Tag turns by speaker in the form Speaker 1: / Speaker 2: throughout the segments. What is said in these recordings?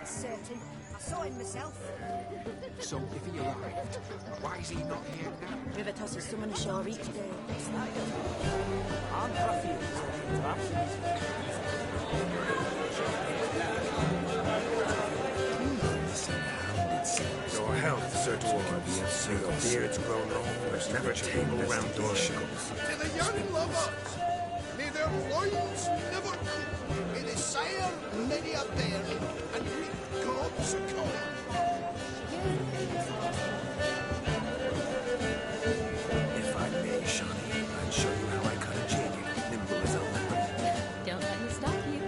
Speaker 1: that's certain. I saw him myself.
Speaker 2: So if he arrived, why is he not here now?
Speaker 1: River tosses someone ashore each day.
Speaker 3: I'm happy
Speaker 4: Your health, Sir Dwarves. May your beards grow long, there's never table round doorshills.
Speaker 5: To the young lovers, may their loins never cool. May they sire many a bairn, and reap gobs of corn.
Speaker 4: If I may, Shawnee, I'd show you how I cut a jig, nimble as a leopard.
Speaker 6: Don't let me stop you.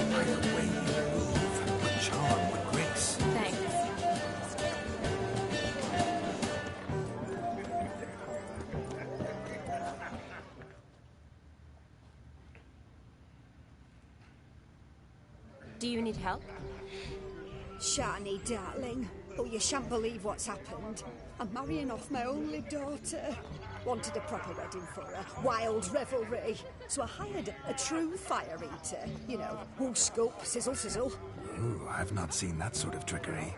Speaker 4: By the way you move, with charm, with grace.
Speaker 6: Thanks. Do you need help?
Speaker 1: Shani, darling. Oh, you shan't believe what's happened. I'm marrying off my only daughter. Wanted a proper wedding for her. Wild revelry. So I hired a true fire eater. You know, woo scope, sizzle, sizzle.
Speaker 4: Ooh, I've not seen that sort of trickery.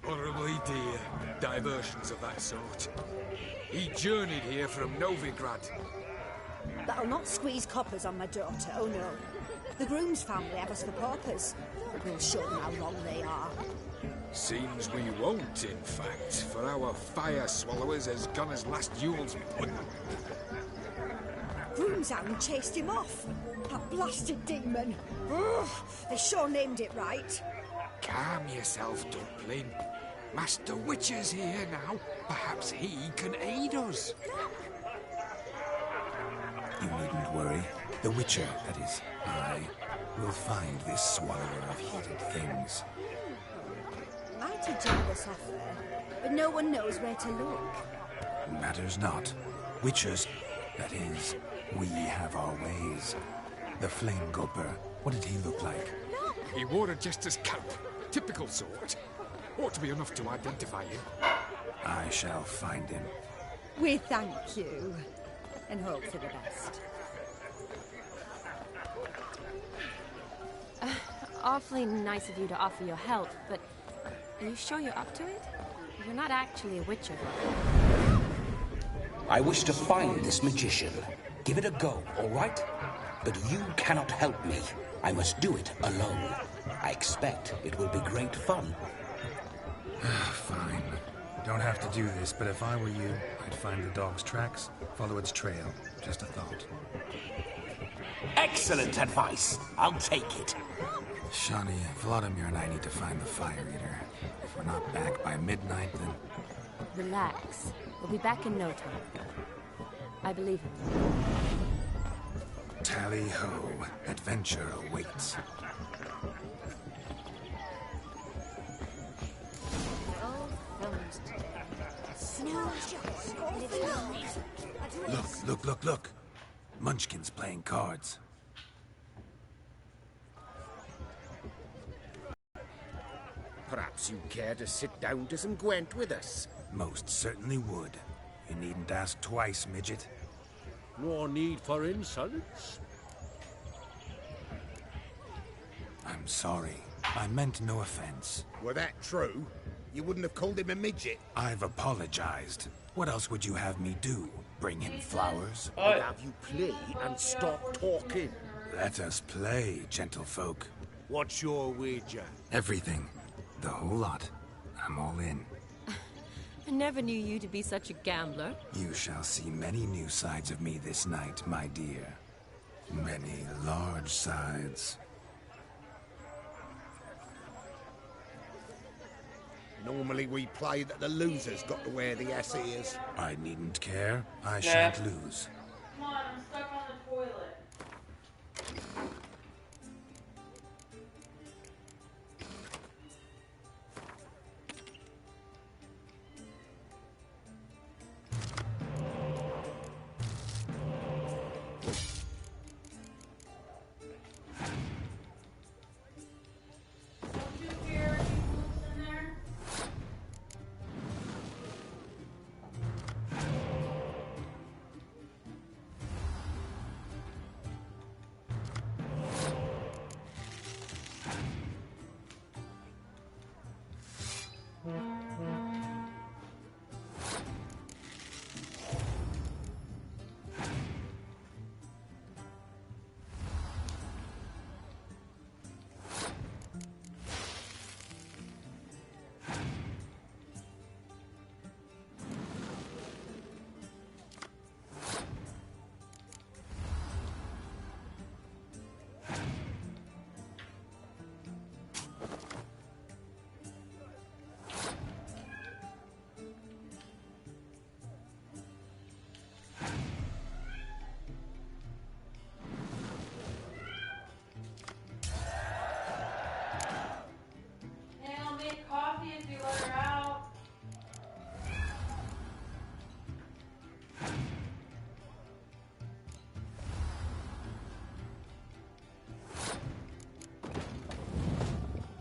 Speaker 2: Horribly dear diversions of that sort. He journeyed here from Novigrad.
Speaker 1: That'll not squeeze coppers on my daughter, oh no. The groom's family have us for paupers. We'll show them how wrong they are.
Speaker 2: Seems we won't, in fact, for our fire swallowers has gone as last Yule's pudding.
Speaker 1: Groom's hound chased him off. That blasted demon. Ugh, they sure named it right.
Speaker 2: Calm yourself, Dumpling. Master Witcher's here now. Perhaps he can aid us.
Speaker 4: You needn't worry. The Witcher, that is, I, will find this swallower of heated things.
Speaker 1: Mighty generous offer, but no one knows where to look.
Speaker 4: Matters not. Witchers, that is, we have our ways. The Flame Gulper, what did he look like?
Speaker 2: He wore a jester's cap. Typical sort. Ought to be enough to identify him.
Speaker 4: I shall find him.
Speaker 1: We thank you, and hope for the best.
Speaker 6: Awfully nice of you to offer your help, but are you sure you're up to it? You're not actually a witcher.
Speaker 7: I wish to find this magician. Give it a go, all right? But you cannot help me. I must do it alone. I expect it will be great fun.
Speaker 4: Fine. Don't have to do this, but if I were you, I'd find the dog's tracks, follow its trail. Just a thought.
Speaker 7: Excellent advice. I'll take it.
Speaker 4: Shawnee, Vladimir and I need to find the fire eater. If we're not back by midnight, then...
Speaker 6: Relax. We'll be back in no time. I believe it.
Speaker 4: Tally-ho. Adventure awaits. Look. Munchkin's playing cards.
Speaker 8: Perhaps you care to sit down to some Gwent with us?
Speaker 4: Most certainly would. You needn't ask twice, midget.
Speaker 9: No need for insults.
Speaker 4: I'm sorry. I meant no offense.
Speaker 5: Were that true, you wouldn't have called him a midget.
Speaker 4: I've apologized. What else would you have me do? Bring him flowers?
Speaker 8: I'd have you play and stop talking.
Speaker 4: Let us play, gentlefolk.
Speaker 9: What's your wager?
Speaker 4: Everything. The whole lot. I'm all in.
Speaker 6: I never knew you to be such a gambler.
Speaker 4: You shall see many new sides of me this night, my dear. Many large sides.
Speaker 5: Normally we play that the loser's got to wear the ass ears.
Speaker 4: I needn't care. I shan't lose.
Speaker 10: Come on, I'm stuck on the toilet. Don't you hear any moves in there? Hey, I'll make coffee if you let her out.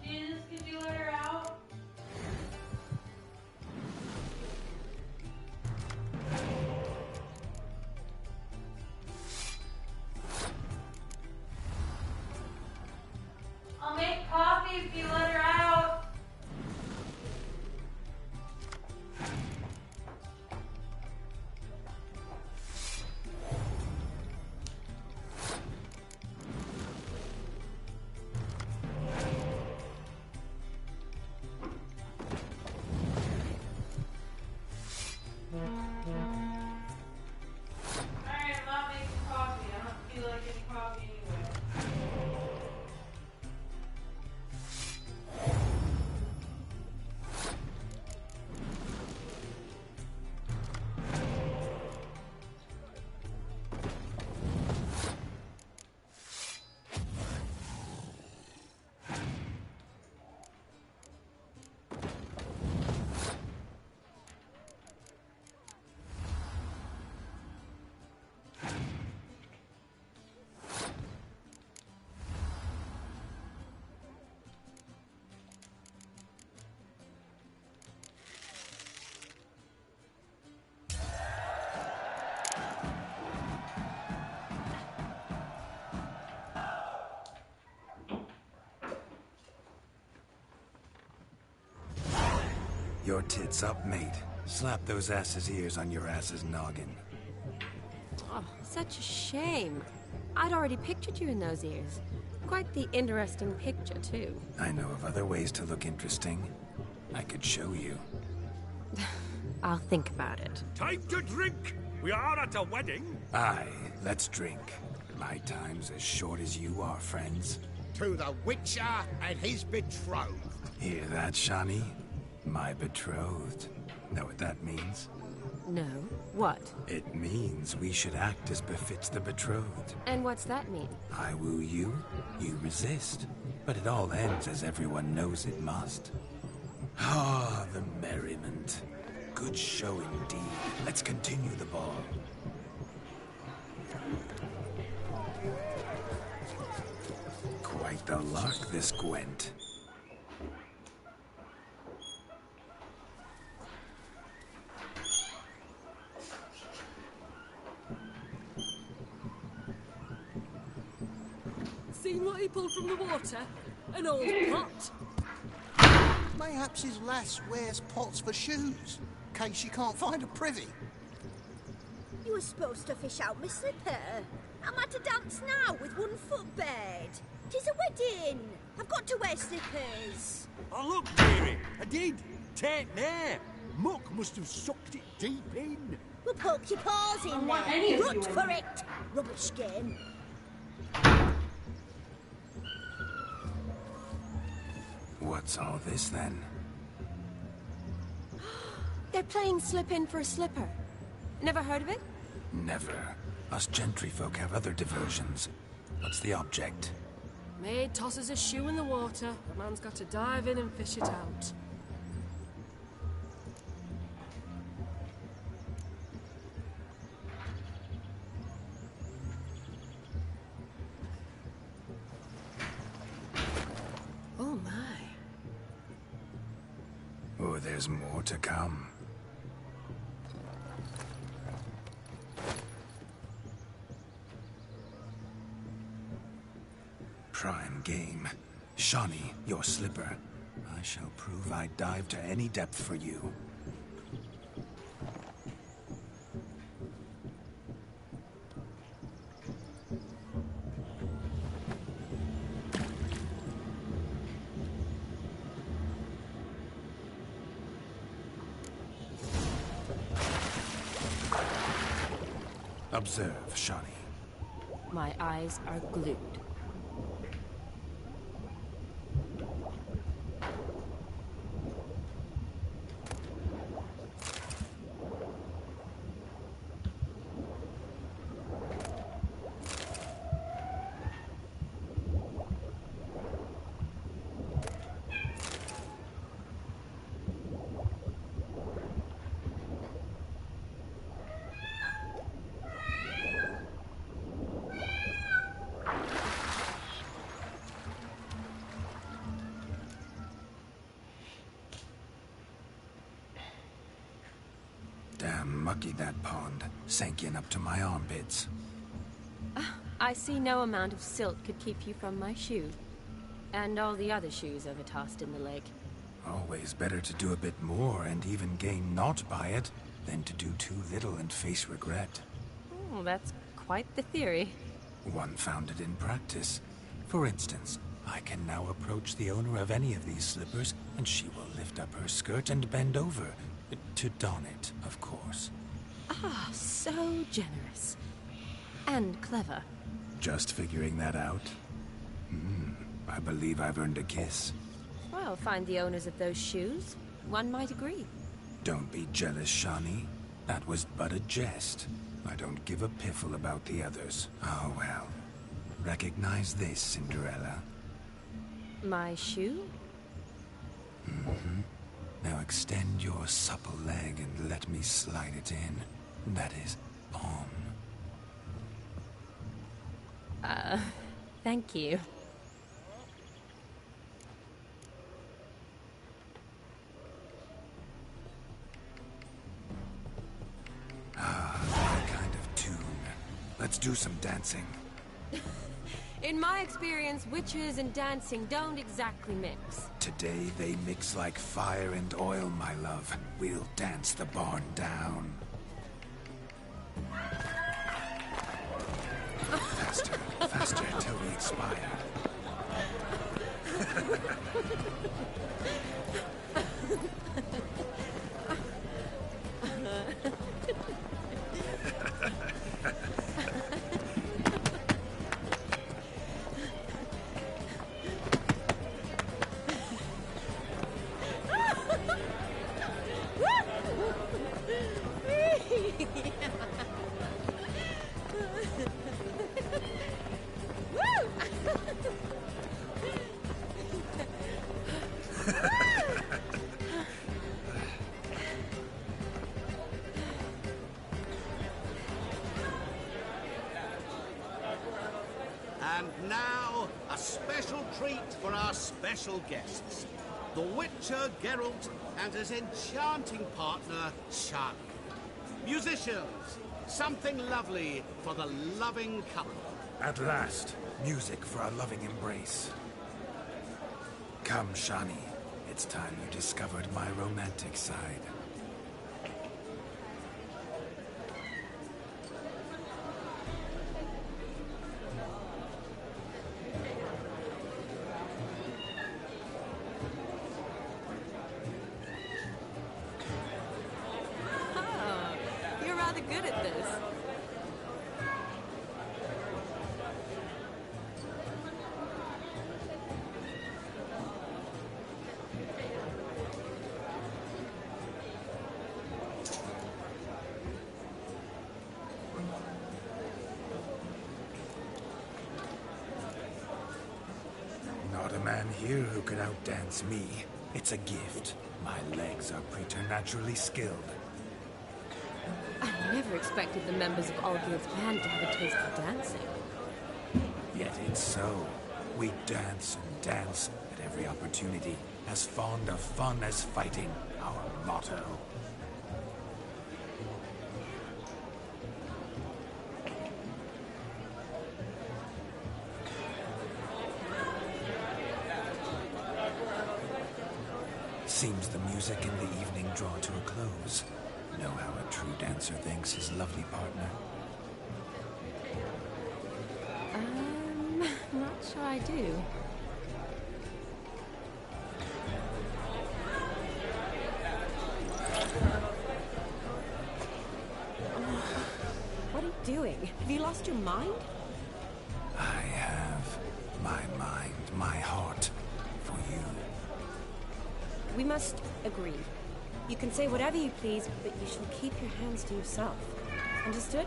Speaker 10: Jesus, could you let her out? I'll make coffee if you let her out. Alright, I'm not making coffee. I don't feel like getting coffee anyway.
Speaker 4: Your tits up, mate. Slap those asses' ears on your ass's noggin.
Speaker 6: Oh, such a shame. I'd already pictured you in those ears. Quite the interesting picture, too.
Speaker 4: I know of other ways to look interesting. I could show you.
Speaker 6: I'll think about it.
Speaker 9: Time to drink! We are at a wedding.
Speaker 4: Aye, let's drink. My time's as short as you are, friends.
Speaker 5: To the Witcher and his betrothed.
Speaker 4: Hear that, Shani? My betrothed. Know what that means?
Speaker 6: No. What?
Speaker 4: It means we should act as befits the betrothed.
Speaker 6: And what's that mean?
Speaker 4: I woo you, you resist. But it all ends as everyone knows it must. Ah, the merriment. good show indeed. Let's continue the ball. Quite the lark, this Gwent.
Speaker 11: Seen what he pulled from the water? An old pot.
Speaker 5: Mayhaps his lass wears pots for shoes, in case she can't find a privy.
Speaker 12: You were supposed to fish out my slipper. Am I to dance now with one foot bared? 'Tis a wedding. I've got to wear slippers.
Speaker 9: Oh, look, dearie, I did. Take there. Muck must have sucked it deep in.
Speaker 12: We'll poke your paws in
Speaker 10: want
Speaker 12: there.
Speaker 10: any of
Speaker 12: Rut
Speaker 10: you
Speaker 12: for
Speaker 10: in
Speaker 12: it. Rubbish game.
Speaker 4: What's all this then?
Speaker 6: They're playing slip in for a slipper. Never heard of it?
Speaker 4: Never. Us gentry folk have other diversions. What's the object?
Speaker 11: Maid tosses a shoe in the water. The man's got to dive in and fish it out. Oh my.
Speaker 4: Oh, there's more to come. Prime game. Shawnee, your slipper. I shall prove I dive to any depth for you. Observe, Shawnee.
Speaker 6: My eyes are glued.
Speaker 4: Damn mucky, that pond. Sank in up to my armpits.
Speaker 6: I see no amount of silt could keep you from my shoe. And all the other shoes overtossed in the lake.
Speaker 4: Always better to do a bit more and even gain naught by it than to do too little and face regret.
Speaker 6: Oh, that's quite the theory.
Speaker 4: One founded in practice. For instance, I can now approach the owner of any of these slippers, and she will lift up her skirt and bend over. To don it, of course.
Speaker 6: Ah, so generous. And clever.
Speaker 4: Just figuring that out? I believe I've earned a kiss.
Speaker 6: Well, find the owners of those shoes. One might agree.
Speaker 4: Don't be jealous, Shawnee. That was but a jest. I don't give a piffle about the others. Oh, well. Recognize this, Cinderella.
Speaker 6: My shoe?
Speaker 4: Now extend your supple leg and let me slide it in. That is on.
Speaker 6: Thank you.
Speaker 4: That kind of tune. Let's do some dancing.
Speaker 6: In my experience, witches and dancing don't exactly mix.
Speaker 4: Today they mix like fire and oil, my love. We'll dance the barn down. Faster, faster, till we expire.
Speaker 5: special guests. The Witcher, Geralt, and his enchanting partner, Charlie. Musicians, something lovely for the loving couple.
Speaker 4: At last, music for a loving embrace. Come, Shani. It's time you discovered my romantic side.
Speaker 6: Oh, you're rather good at this.
Speaker 4: Not a man here who could outdance me. It's a gift. My legs are preternaturally skilled.
Speaker 6: I never expected the members of Olgierd's band to have a taste for dancing.
Speaker 4: Yet it's so. We dance and dance at every opportunity, as fond of fun as fighting, our motto. Seems the music in the evening draw to a close. Know how a true dancer thanks his lovely partner?
Speaker 6: Not sure I do. What are you doing? Have you lost your mind?
Speaker 4: I have my mind, my heart, for you.
Speaker 6: We must agree. You can say whatever you please, but you shall keep your hands to yourself. Understood?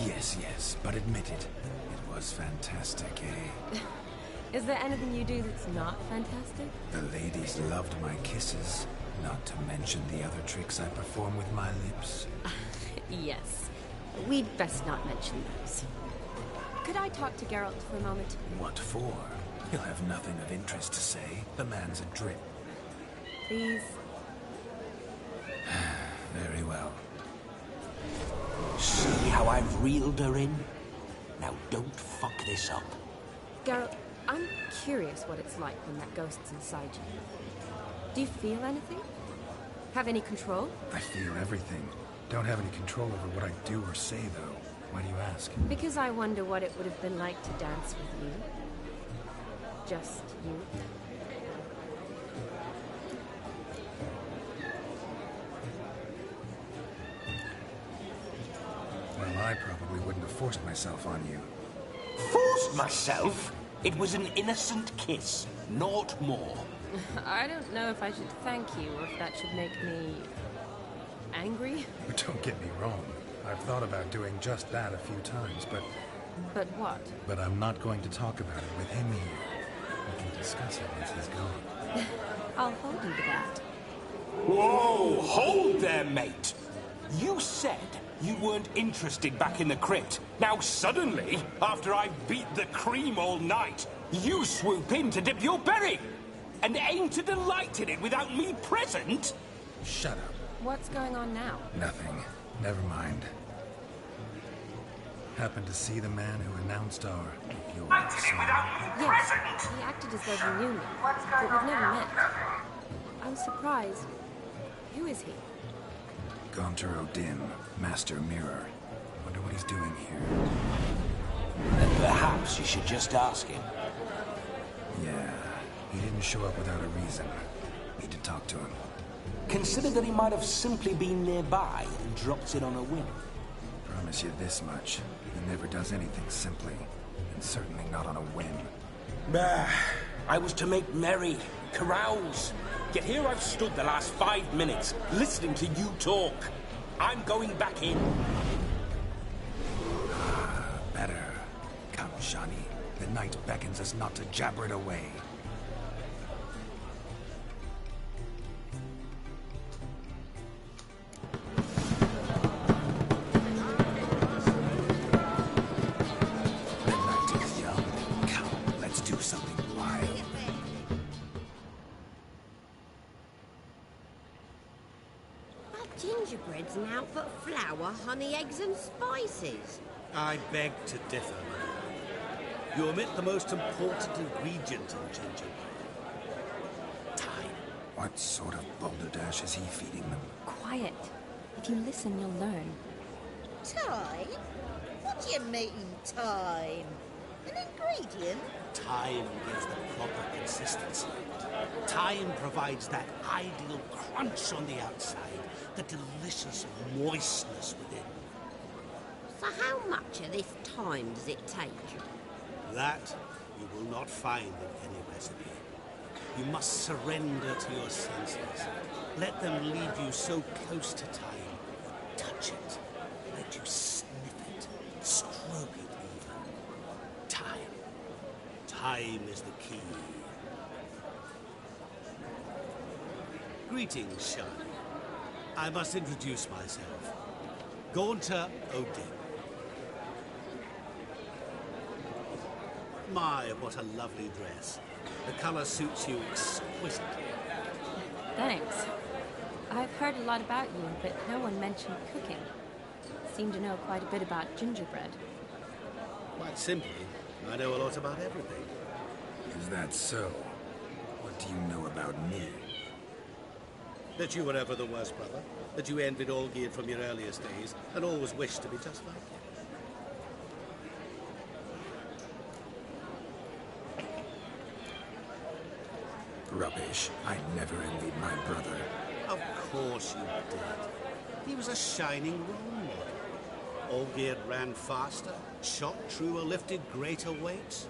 Speaker 4: Yes, but admit it. It was fantastic, eh?
Speaker 6: Is there anything you do that's not fantastic?
Speaker 4: The ladies loved my kisses, not to mention the other tricks I perform with my lips.
Speaker 6: Yes. We'd best not mention those. Could I talk to Geralt for a moment?
Speaker 4: What for? He'll have nothing of interest to say. The man's adrip.
Speaker 6: Please?
Speaker 4: Very well.
Speaker 7: See how I've reeled her in? Now don't fuck this up.
Speaker 6: Geralt, I'm curious what it's like when that ghost's inside you. Do you feel anything? Have any control?
Speaker 4: I feel everything. Don't have any control over what I do or say, though. Why do you ask?
Speaker 6: Because I wonder what it would have been like to dance with you. Just you.
Speaker 4: Well, I probably wouldn't have forced myself on you.
Speaker 7: Forced myself? It was an innocent kiss, naught more.
Speaker 6: I don't know if I should thank you or if that should make me... angry?
Speaker 4: Don't get me wrong. I've thought about doing just that a few times, but...
Speaker 6: But what?
Speaker 4: But I'm not going to talk about it with him here. We can discuss it once he's gone.
Speaker 6: I'll hold you to that.
Speaker 7: Whoa! Hold there, mate! You said you weren't interested back in the crypt. Now suddenly, after I beat the cream all night, you swoop in to dip your berry! And aim to delight in it without me present?
Speaker 4: Shut up.
Speaker 6: What's going on now?
Speaker 4: Nothing. Never mind. Happened to see the man who announced our...
Speaker 6: Yes, he acted as though he knew me, but we've never met. I was surprised. Who is he?
Speaker 4: Gaunter Odin, Master Mirror. Wonder what he's doing here.
Speaker 7: Then perhaps you should just ask him.
Speaker 4: Yeah, he didn't show up without a reason. Need to talk to him.
Speaker 7: Consider that he might have simply been nearby and dropped in on a whim.
Speaker 4: Promise you this much. He never does anything simply. And certainly not on a whim.
Speaker 7: Bah, I was to make merry, carouse. Yet here I've stood the last 5 minutes, listening to you talk. I'm going back in.
Speaker 4: Better. Come, Shani. The night beckons us not to jabber it away.
Speaker 13: out but flour, honey, eggs and spices?
Speaker 5: I beg to differ, madam. You omit the most important ingredient in gingerbread. Time.
Speaker 4: What sort of balderdash is he feeding them?
Speaker 6: Quiet. If you listen, you'll learn.
Speaker 14: Time? What do you mean, time? An ingredient?
Speaker 5: Time gives the proper consistency. Time provides that ideal crunch on the outside, the delicious moistness within.
Speaker 13: So how much of this time does it take?
Speaker 5: That you will not find in any recipe. You must surrender to your senses. Let them lead you so close to time. Touch it. Let you sniff it. Stroke it even. Time. Time is the key. Greetings, Sean. I must introduce myself. Gaunter O'Dib. My, what a lovely dress. The colour suits you exquisitely.
Speaker 6: Thanks. I've heard a lot about you, but no one mentioned cooking. Seem to know quite a bit about gingerbread.
Speaker 5: Quite simply, I know a lot about everything.
Speaker 4: Is that so? What do you know about me?
Speaker 5: That you were ever the worst brother. That you envied Olgierd from your earliest days, and always wished to be just like him.
Speaker 4: Rubbish. I never envied my brother.
Speaker 5: Of course you did. He was a shining role model. Olgierd ran faster, shot truer, lifted greater weights.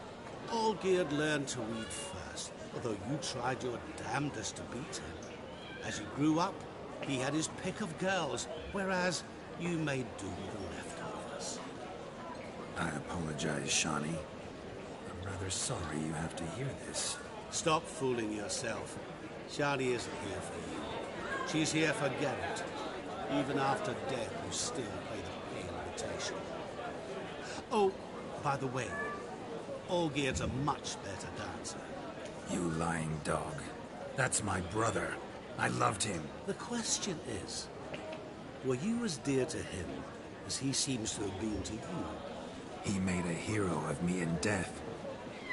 Speaker 5: Olgierd learned to read first, although you tried your damnedest to beat him. As you grew up, he had his pick of girls, whereas you made do with the leftovers.
Speaker 4: I apologize, Shawnee. I'm rather sorry you have to hear this.
Speaker 5: Stop fooling yourself. Shani isn't here for you. She's here for Geralt. Even after death, you still pay the pale invitation. Oh, by the way, Olgierd's a much better dancer.
Speaker 4: You lying dog. That's my brother. I loved him.
Speaker 5: The question is, were you as dear to him as he seems to have been to you?
Speaker 4: He made a hero of me in death.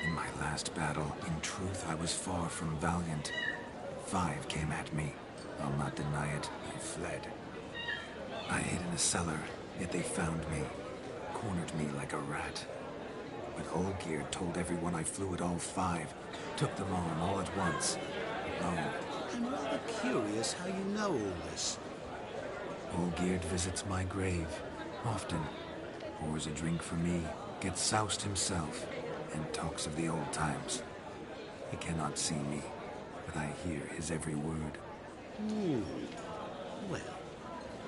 Speaker 4: In my last battle, in truth, I was far from valiant. 5 came at me. I'll not deny it, I fled. I hid in a cellar, yet they found me. Cornered me like a rat. But Olgierd told everyone I flew at all 5. Took them on all at once. Alone.
Speaker 5: I'm rather curious how you know all this.
Speaker 4: Olgierd visits my grave. Often. Pours a drink for me. Gets soused himself. And talks of the old times. He cannot see me, but I hear his every word.
Speaker 5: Well,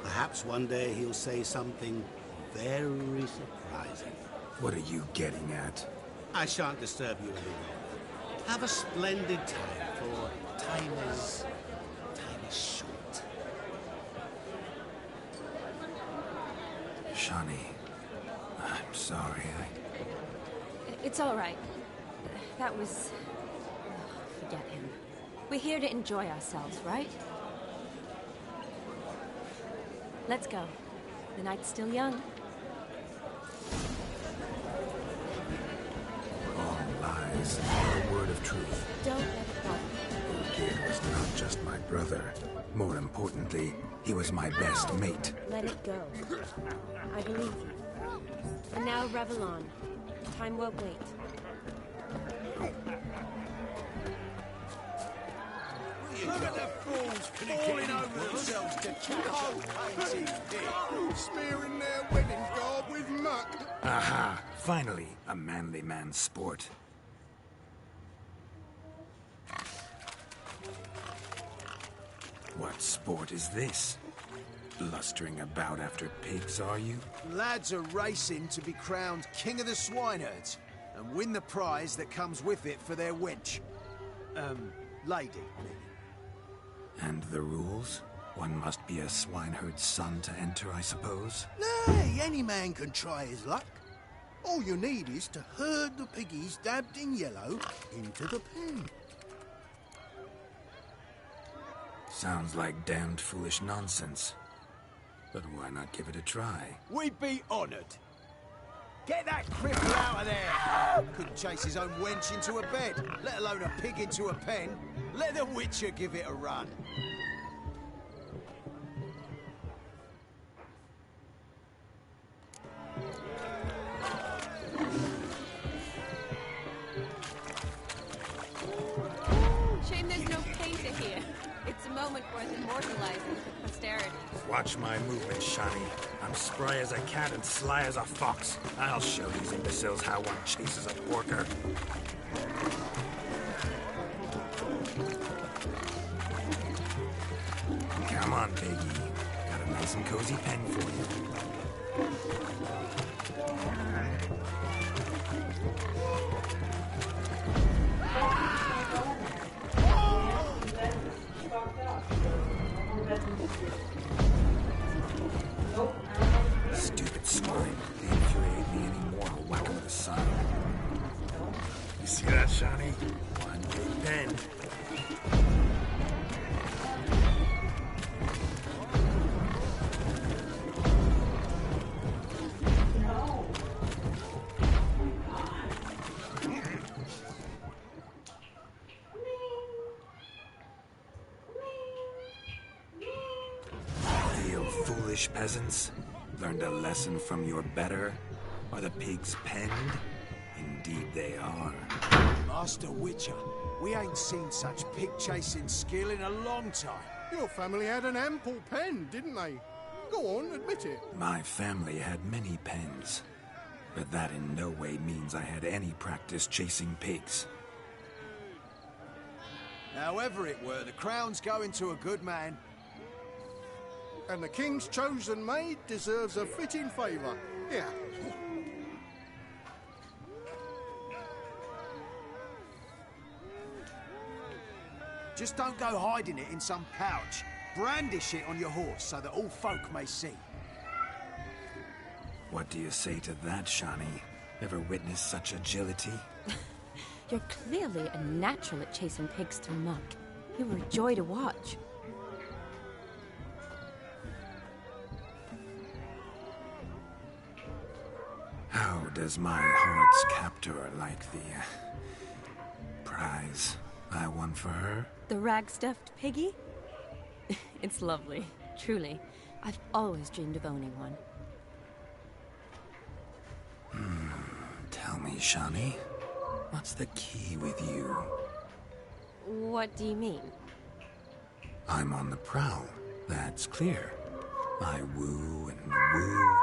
Speaker 5: perhaps one day he'll say something very surprising.
Speaker 4: What are you getting at?
Speaker 5: I shan't disturb you any longer. Have a splendid time, for time is short.
Speaker 4: Shawnee, I'm sorry,
Speaker 6: It's all right. That was... forget him. We're here to enjoy ourselves, right? Let's go. The night's still young.
Speaker 4: All lies, not a word of truth.
Speaker 6: Don't let it bother you.
Speaker 4: Olgierd was not just my brother. More importantly, he was my best mate.
Speaker 6: Let it go. I believe you. And now revel on. Time won't wait.
Speaker 9: Look at the fools falling over themselves to cold painting dick, smearing their wedding garb with muck.
Speaker 4: Aha! Finally, a manly man's sport. What sport is this? Blustering about after pigs, are you?
Speaker 15: Lads are racing to be crowned King of the Swineherds and win the prize that comes with it for their wench. Lady, maybe.
Speaker 4: And the rules? One must be a swineherd's son to enter, I suppose?
Speaker 9: Nay, any man can try his luck. All you need is to herd the piggies dabbed in yellow into the pen.
Speaker 4: Sounds like damned foolish nonsense. But why not give it a try?
Speaker 15: We'd be honoured. Get that cripple out of there! Couldn't chase his own wench into a bed, let alone a pig into a pen. Let the Witcher give it a run.
Speaker 6: Shame there's no painter here. It's a moment worth immortalizing for posterity.
Speaker 4: Watch my movements, Shani. I'm spry as a cat and sly as a fox. I'll show these imbeciles how one chases a porker. Come on, Piggy. Got a nice and cozy pen for you. Stupid swine. They infuriate me anymore. I'll whack him with a sign. You see that, Shani? One big pen. Foolish peasants, learned a lesson from your better? Are the pigs penned? Indeed they are.
Speaker 15: Master Witcher, we ain't seen such pig-chasing skill in a long time.
Speaker 9: Your family had an ample pen, didn't they? Go on, admit it.
Speaker 4: My family had many pens, but that in no way means I had any practice chasing pigs.
Speaker 15: However it were, the crown's going to a good man.
Speaker 9: And the king's chosen maid deserves a fitting favour. Here.
Speaker 15: Just don't go hiding it in some pouch. Brandish it on your horse so that all folk may see.
Speaker 4: What do you say to that, Shani? Ever witnessed such agility?
Speaker 6: You're clearly a natural at chasing pigs to muck. You were a joy to watch.
Speaker 4: How does my heart's captor like the prize I won for her?
Speaker 6: The rag-stuffed piggy? It's lovely, truly. I've always dreamed of owning one.
Speaker 4: Tell me, Shani, what's the key with you?
Speaker 6: What do you mean?
Speaker 4: I'm on the prowl, that's clear. I woo and woo,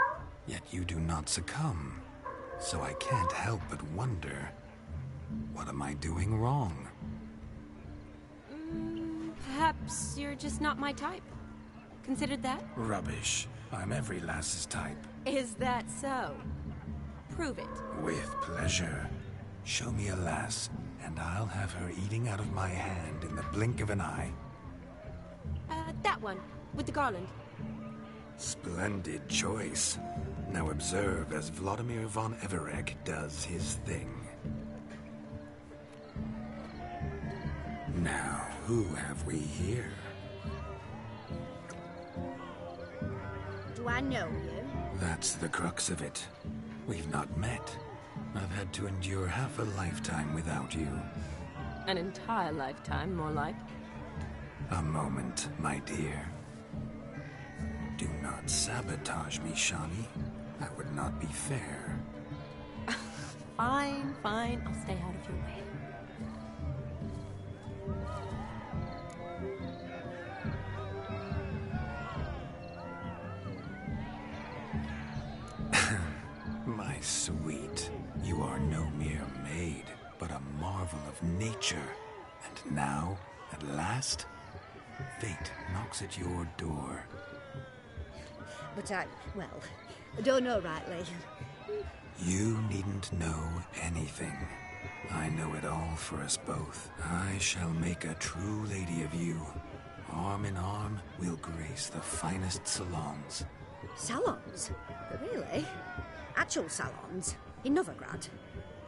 Speaker 4: yet you do not succumb. So I can't help but wonder, what am I doing wrong?
Speaker 6: Perhaps you're just not my type. Considered that?
Speaker 4: Rubbish. I'm every lass's type.
Speaker 6: Is that so? Prove it.
Speaker 4: With pleasure. Show me a lass, and I'll have her eating out of my hand in the blink of an eye.
Speaker 6: That one, with the garland.
Speaker 4: Splendid choice. Now observe as Vladimir von Everegg does his thing. Now, who have we here?
Speaker 12: Do I know you?
Speaker 4: That's the crux of it. We've not met. I've had to endure half a lifetime without you.
Speaker 6: An entire lifetime, more like.
Speaker 4: A moment, my dear. Do not sabotage me, Shani. That would not be fair.
Speaker 6: Fine, fine. I'll stay out of your way.
Speaker 4: My sweet, you are no mere maid, but a marvel of nature. And now, at last, fate knocks at your door.
Speaker 1: But I don't know rightly.
Speaker 4: You needn't know anything. I know it all for us both. I shall make a true lady of you. Arm in arm, we'll grace the finest salons.
Speaker 1: Salons? Really? Actual salons? In Novigrad?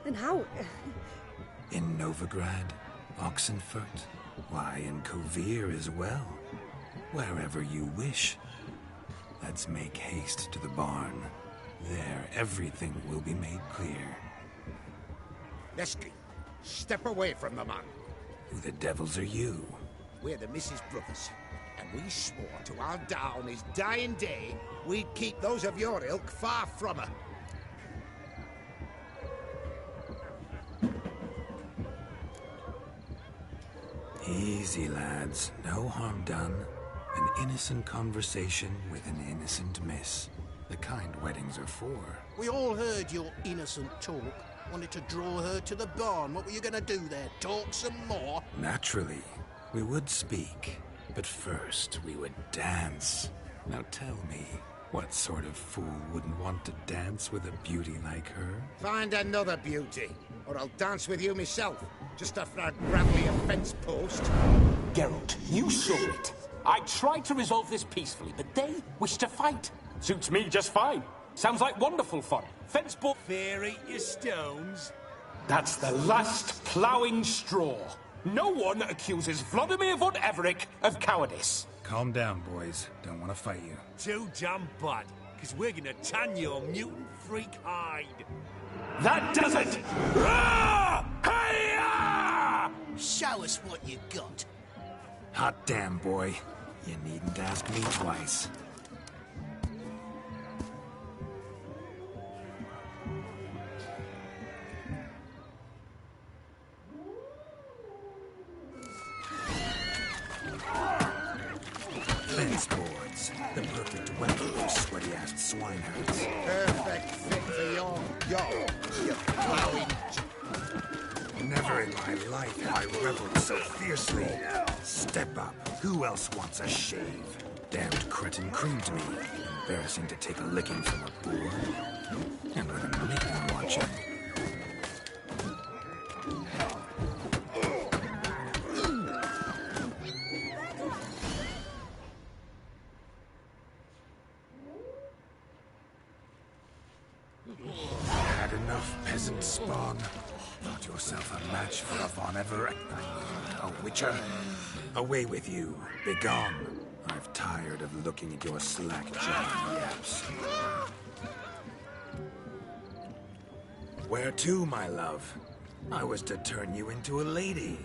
Speaker 1: And how...
Speaker 4: In Novigrad, Oxenfurt, why, in Kovir as well. Wherever you wish. Let's make haste to the barn. There, everything will be made clear.
Speaker 8: Lesky, step away from the man.
Speaker 4: Who the devils are you?
Speaker 8: We're the Mrs. Brothers, and we swore to our dad on his dying day we'd keep those of your ilk far from her.
Speaker 4: Easy, lads. No harm done. An innocent conversation with an innocent miss. The kind weddings are for.
Speaker 9: We all heard your innocent talk. Wanted to draw her to the barn. What were you gonna do there? Talk some more?
Speaker 4: Naturally, we would speak. But first, we would dance. Now tell me, what sort of fool wouldn't want to dance with a beauty like her?
Speaker 8: Find another beauty, or I'll dance with you myself, just after I'd grab me a fence post.
Speaker 7: Geralt, you saw it. I tried to resolve this peacefully, but they wish to fight. Suits me just fine. Sounds like wonderful fun. Fence ball.
Speaker 2: Fair eat your stones.
Speaker 7: That's the last ploughing straw. No one accuses Vladimir von Everick of cowardice.
Speaker 4: Calm down, boys. Don't want to fight you.
Speaker 2: Too damn bad, because we're gonna tan your mutant freak hide.
Speaker 7: That does it! Rah! Hi-ya!
Speaker 9: Show us what you got.
Speaker 4: Hot damn, boy. You needn't ask me twice. Fence boards. The perfect weapon for sweaty-assed swineherds.
Speaker 8: Perfect fit for your plowing.
Speaker 4: Never in my life have I reveled so fiercely. Step up. Who else wants a shave? Damned cretin creamed me. Embarrassing to take a licking from a boor. And with a maiden watching. Had enough peasant spawn. Thought yourself a match for a Von Everett. A witcher. Away with you. Begone. I've tired of looking at your slack-jawed yaps. Where to, my love? I was to turn you into a lady.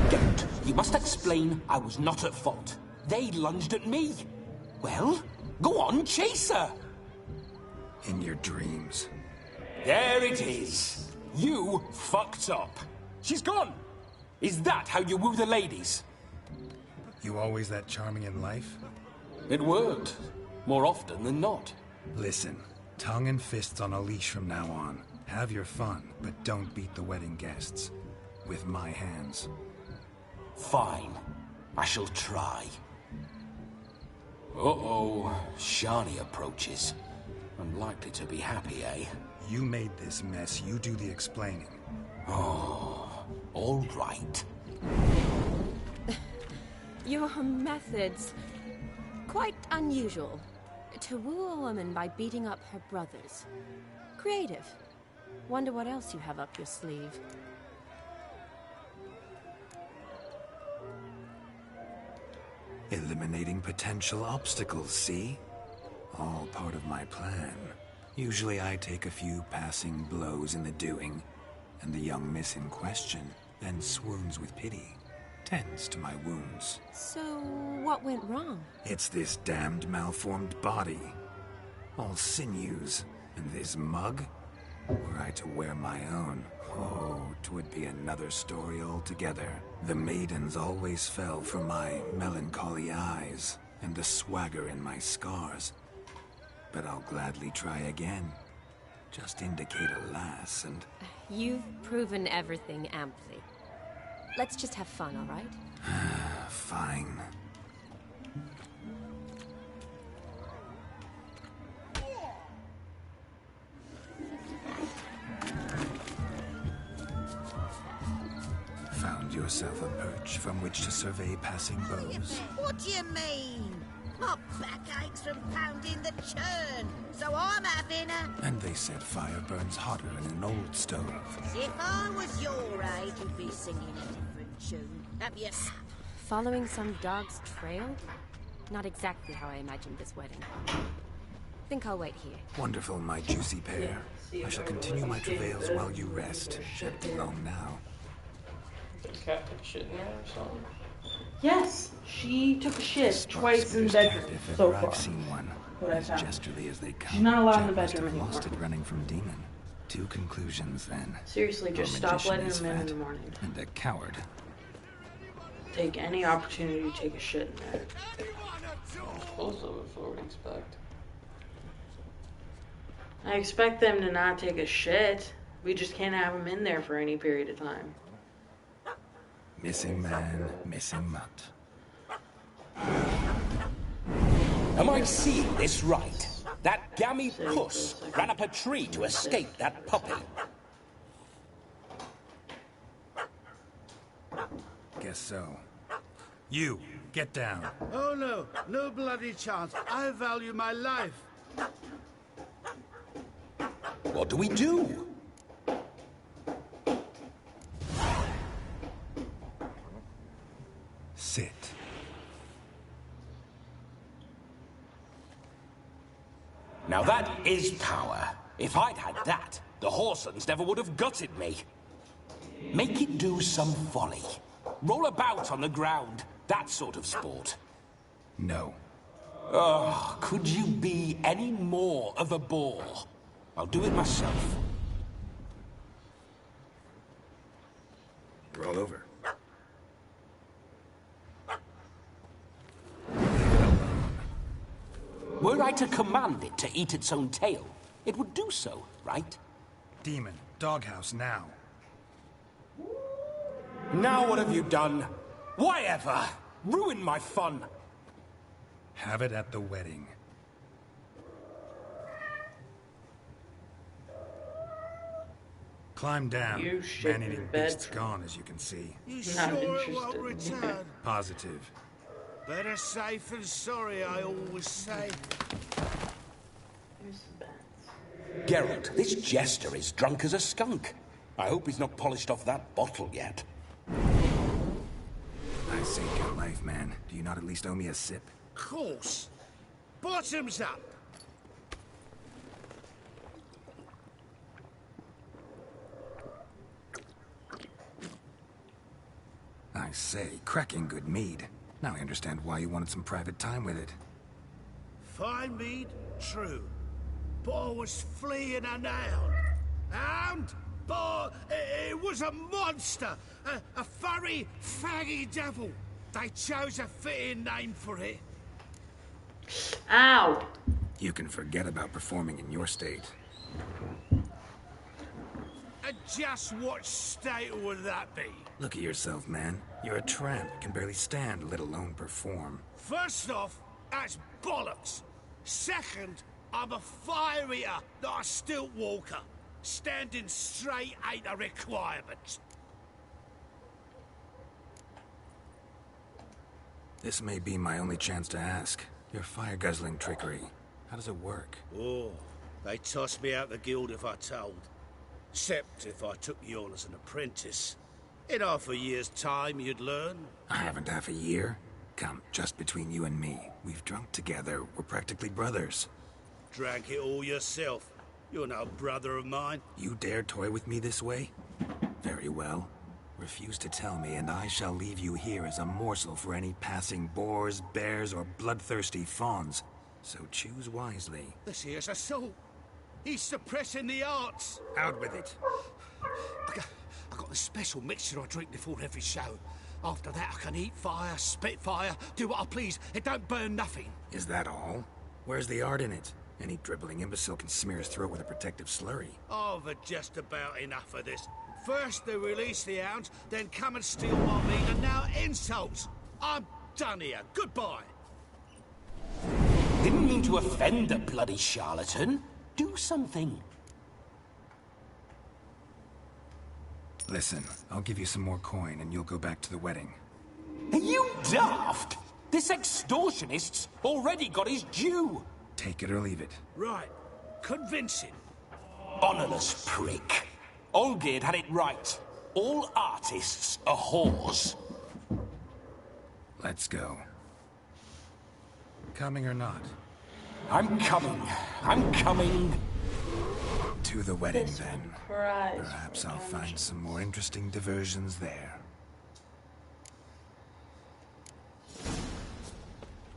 Speaker 7: Geralt, you must explain I was not at fault. They lunged at me. Well, go on, chase her.
Speaker 4: In your dreams.
Speaker 7: There it is. You fucked up. She's gone. Is that how you woo the ladies?
Speaker 4: You always that charming in life?
Speaker 7: It worked. More often than not.
Speaker 4: Listen, tongue and fists on a leash from now on. Have your fun, but don't beat the wedding guests. With my hands.
Speaker 7: Fine. I shall try. Uh-oh. Shani approaches. Unlikely to be happy, eh?
Speaker 4: You made this mess. You do the explaining.
Speaker 7: Oh, all right.
Speaker 6: Your methods... quite unusual. To woo a woman by beating up her brothers. Creative. Wonder what else you have up your sleeve.
Speaker 4: Eliminating potential obstacles, see? All part of my plan. Usually I take a few passing blows in the doing, and the young miss in question then swoons with pity, tends to my wounds.
Speaker 6: So, what went wrong?
Speaker 4: It's this damned malformed body. All sinews, and this mug? Were I to wear my own, oh, 'twould be another story altogether. The maidens always fell for my melancholy eyes, and the swagger in my scars. But I'll gladly try again. Just indicate a lass and...
Speaker 6: You've proven everything amply. Let's just have fun, all right?
Speaker 4: Fine. Found yourself a perch from which to survey passing bows.
Speaker 14: What do you mean? My back aches from pounding the churn, so I'm having a...
Speaker 4: And they said fire burns hotter in an old stove.
Speaker 14: If I was your age, you'd be singing a different tune. Have you...
Speaker 6: Following some dog's trail? Not exactly how I imagined this wedding. Think I'll wait here.
Speaker 4: Wonderful, my juicy pair. I shall continue my travails while you rest. Shan't be long now.
Speaker 10: Did the cat take a shit in there or something? Yes, she took a shit twice in the bedroom so far.
Speaker 4: I've seen one. As gesterly as they come.
Speaker 10: She's not allowed in the
Speaker 4: Jack must
Speaker 10: bedroom
Speaker 4: have
Speaker 10: anymore.
Speaker 4: lost it running from Demon. Two conclusions then.
Speaker 10: Seriously, just
Speaker 4: Our
Speaker 10: stop
Speaker 4: magician
Speaker 10: letting
Speaker 4: is
Speaker 10: them in
Speaker 4: fat
Speaker 10: the morning.
Speaker 4: And a coward.
Speaker 10: Take any opportunity to take a shit in there. Both of it, what would you expect? I expect them to not take a shit. We just can't have them in there for any period of time.
Speaker 4: Missing man, missing mutt.
Speaker 7: Am I seeing this right? That gammy puss ran up a tree to escape that puppy.
Speaker 4: Guess so. You, get down.
Speaker 5: Oh no, no bloody chance. I value my life.
Speaker 7: What do we do?
Speaker 4: Sit.
Speaker 7: Now that is power. If I'd had that, the Horsons never would have gutted me. Make it do some folly. Roll about on the ground. That sort of sport.
Speaker 4: No.
Speaker 7: Oh, could you be any more of a bore? I'll do it myself.
Speaker 4: Roll over.
Speaker 7: Were I to command it to eat its own tail, it would do so, right?
Speaker 4: Demon, doghouse now.
Speaker 7: Now what have you done? Why ever? Ruin my fun.
Speaker 4: Have it at the wedding. Climb down.
Speaker 10: You shit
Speaker 4: Man-eating
Speaker 10: in bed.
Speaker 4: beast's gone, as you can see.
Speaker 5: You
Speaker 10: Not
Speaker 5: sure it won't
Speaker 10: interested.
Speaker 5: return?
Speaker 4: Positive.
Speaker 5: Better safe than sorry, I always say.
Speaker 10: Here's some bats.
Speaker 7: Geralt, this jester is drunk as a skunk. I hope he's not polished off that bottle yet.
Speaker 4: I saved your life, man. Do you not at least owe me a sip?
Speaker 5: Course. Bottoms up.
Speaker 4: I say, cracking good mead. Now I understand why you wanted some private time with it.
Speaker 5: Fine mead, true. But I was fleeing an hound. Hound? But it was a monster. A furry, faggy devil. They chose a fitting name for it.
Speaker 10: Ow!
Speaker 4: You can forget about performing in your state.
Speaker 5: And just what state would that be?
Speaker 4: Look at yourself, man. You're a tramp, can barely stand, let alone perform.
Speaker 5: First off, that's bollocks. Second, I'm a fire eater, not a stilt walker. Standing straight ain't a requirement.
Speaker 4: This may be my only chance to ask. Your fire-guzzling trickery, how does it work?
Speaker 5: Oh, they toss me out the guild if I told. Except if I took you on as an apprentice. In half a year's time, you'd learn.
Speaker 4: I haven't half a year. Come, just between you and me. We've drunk together. We're practically brothers.
Speaker 5: Drank it all yourself. You're no brother of mine.
Speaker 4: You dare toy with me this way? Very well. Refuse to tell me, and I shall leave you here as a morsel for any passing boars, bears, or bloodthirsty fawns. So choose wisely.
Speaker 5: This here's assault. He's suppressing the arts.
Speaker 4: Out with it.
Speaker 5: I got a special mixture I drink before every show. After that, I can eat fire, spit fire, do what I please. It don't burn nothing.
Speaker 4: Is that all? Where's the art in it? Any dribbling imbecile can smear his throat with a protective slurry.
Speaker 5: I've had just about enough of this. First they release the hounds, then come and steal my meat, and now insults. I'm done here. Goodbye.
Speaker 7: Didn't mean to offend the bloody charlatan. Do something.
Speaker 4: Listen, I'll give you some more coin and you'll go back to the wedding.
Speaker 7: Are you daft? This extortionist's already got his due.
Speaker 4: Take it or leave it.
Speaker 5: Right. Convincing.
Speaker 7: Honourless prick. Olgierd had it right. All artists are whores.
Speaker 4: Let's go. Coming or not?
Speaker 7: I'm coming. I'm coming.
Speaker 4: To the wedding,
Speaker 10: This
Speaker 4: then.
Speaker 10: one cries
Speaker 4: Perhaps
Speaker 10: for
Speaker 4: I'll find
Speaker 10: attention.
Speaker 4: some more interesting diversions there.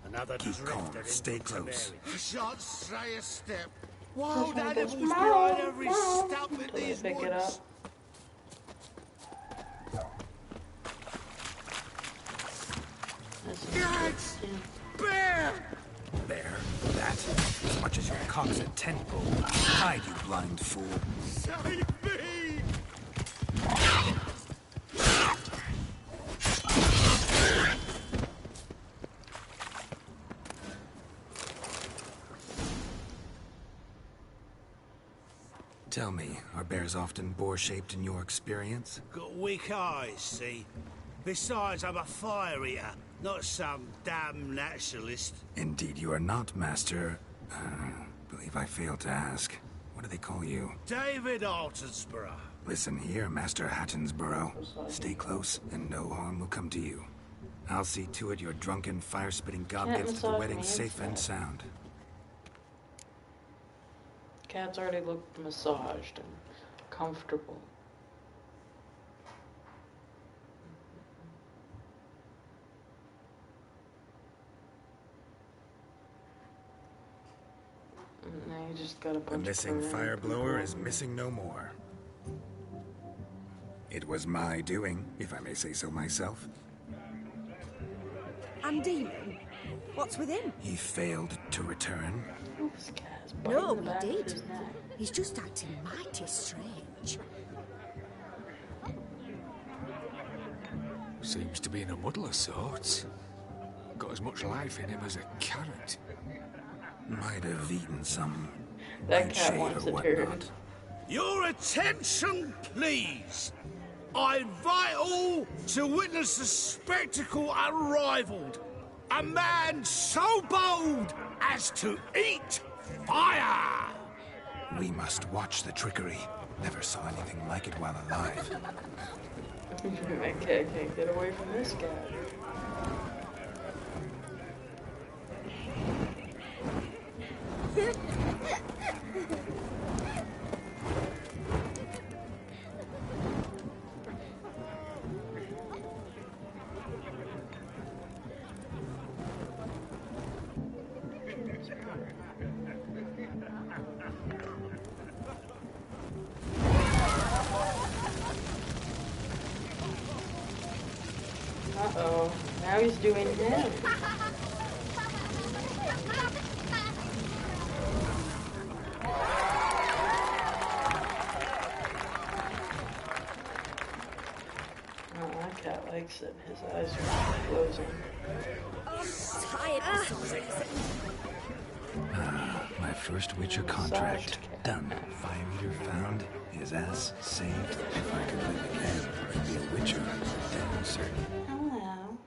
Speaker 8: Another
Speaker 4: Keep calm. Stay close.
Speaker 8: Shan't say a step.
Speaker 10: This
Speaker 8: Wild
Speaker 10: one goes
Speaker 8: animals
Speaker 10: meow,
Speaker 8: behind every
Speaker 10: meow,
Speaker 8: stump in
Speaker 10: until they
Speaker 8: these
Speaker 10: pick it up.
Speaker 8: woods.
Speaker 10: That's
Speaker 8: Bear!
Speaker 4: There. That. As much as your cock's a tent pole. Hide, you blind fool.
Speaker 8: Save me!
Speaker 4: Tell me, are bears often boar-shaped in your experience?
Speaker 5: Got weak eyes, see? Besides, I'm a fire eater, not some damn naturalist.
Speaker 4: Indeed you are not, Master. Believe I failed to ask. What do they call you?
Speaker 5: David Altonsborough.
Speaker 4: Listen here, Master Hattonsborough. Stay close, and no harm will come to you. I'll see to it your drunken, fire-spitting gob
Speaker 10: Can't
Speaker 4: gets to the
Speaker 10: massage
Speaker 4: wedding
Speaker 10: me
Speaker 4: safe and
Speaker 10: inside.
Speaker 4: sound.
Speaker 10: Cat's already looked massaged and comfortable. Now you just got a
Speaker 4: The
Speaker 10: bunch
Speaker 4: missing
Speaker 10: of
Speaker 4: fire blower is missing no more. It was my doing, if I may say so myself.
Speaker 1: And Demon? What's with him?
Speaker 4: He failed to return.
Speaker 10: This cat's
Speaker 1: No,
Speaker 10: biting the
Speaker 1: he
Speaker 10: back of
Speaker 1: did.
Speaker 10: his neck.
Speaker 1: He's just acting mighty strange.
Speaker 2: Seems to be in a muddle of sorts. Got as much life in him as a carrot.
Speaker 4: Might have eaten some
Speaker 10: That cat
Speaker 4: nightshade
Speaker 10: wants
Speaker 4: or
Speaker 10: a turd.
Speaker 4: whatnot.
Speaker 5: Your attention, please. I invite all to witness a spectacle unrivaled. A man so bold as to eat fire.
Speaker 4: We must watch the trickery. Never saw anything like it while alive.
Speaker 10: That cat can't get away from this cat. Uh-oh. Now he's doing him. Oh, that cat likes it. His eyes are closing.
Speaker 1: Tired
Speaker 4: My first Witcher contract. Done. Fire Eater found. His ass saved. If I could live again and be a Witcher, damn certain.
Speaker 10: Hello.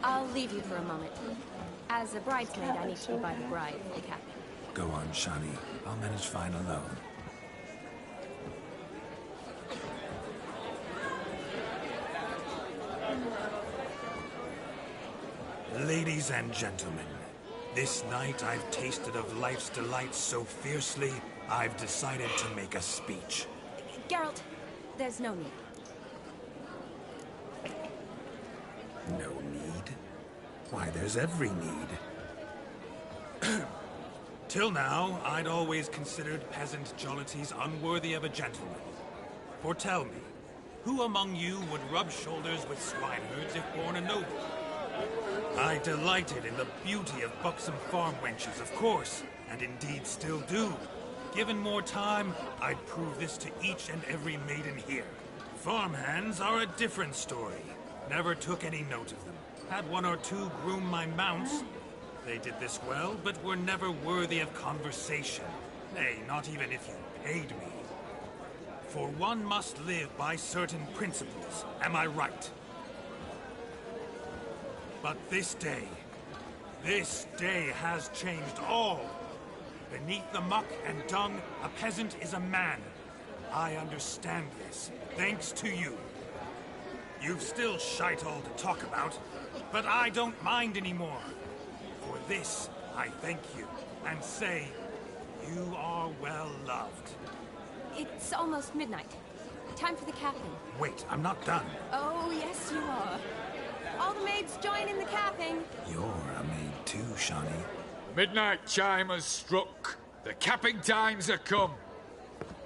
Speaker 6: I'll leave you for a moment. As a bridesmaid, I need to be by the bride, Captain.
Speaker 4: Go on, Shani. I'll manage fine alone. Ladies and gentlemen, this night I've tasted of life's delights so fiercely, I've decided to make a speech.
Speaker 6: Geralt, there's no need.
Speaker 4: No need? Why, there's every need. Till now, I'd always considered peasant jollities unworthy of a gentleman. For tell me, who among you would rub shoulders with swineherds if born a noble? I delighted in the beauty of buxom farm wenches, of course, and indeed still do. Given more time, I'd prove this to each and every maiden here. Farmhands are a different story. Never took any note of them. Had one or two groom my mounts. They did this well, but were never worthy of conversation. Nay, not even if you paid me. For one must live by certain principles, am I right? But this day has changed all. Beneath the muck and dung, a peasant is a man. I understand this, thanks to you. You've still shite all to talk about, but I don't mind anymore. For this, I thank you, and say, you are well loved.
Speaker 6: It's almost midnight. Time for the capping.
Speaker 4: Wait, I'm not done.
Speaker 6: Oh, yes, you are. All the maids join in the capping.
Speaker 4: You're a maid too, Shawnee.
Speaker 2: Midnight chime has struck. The capping times are come.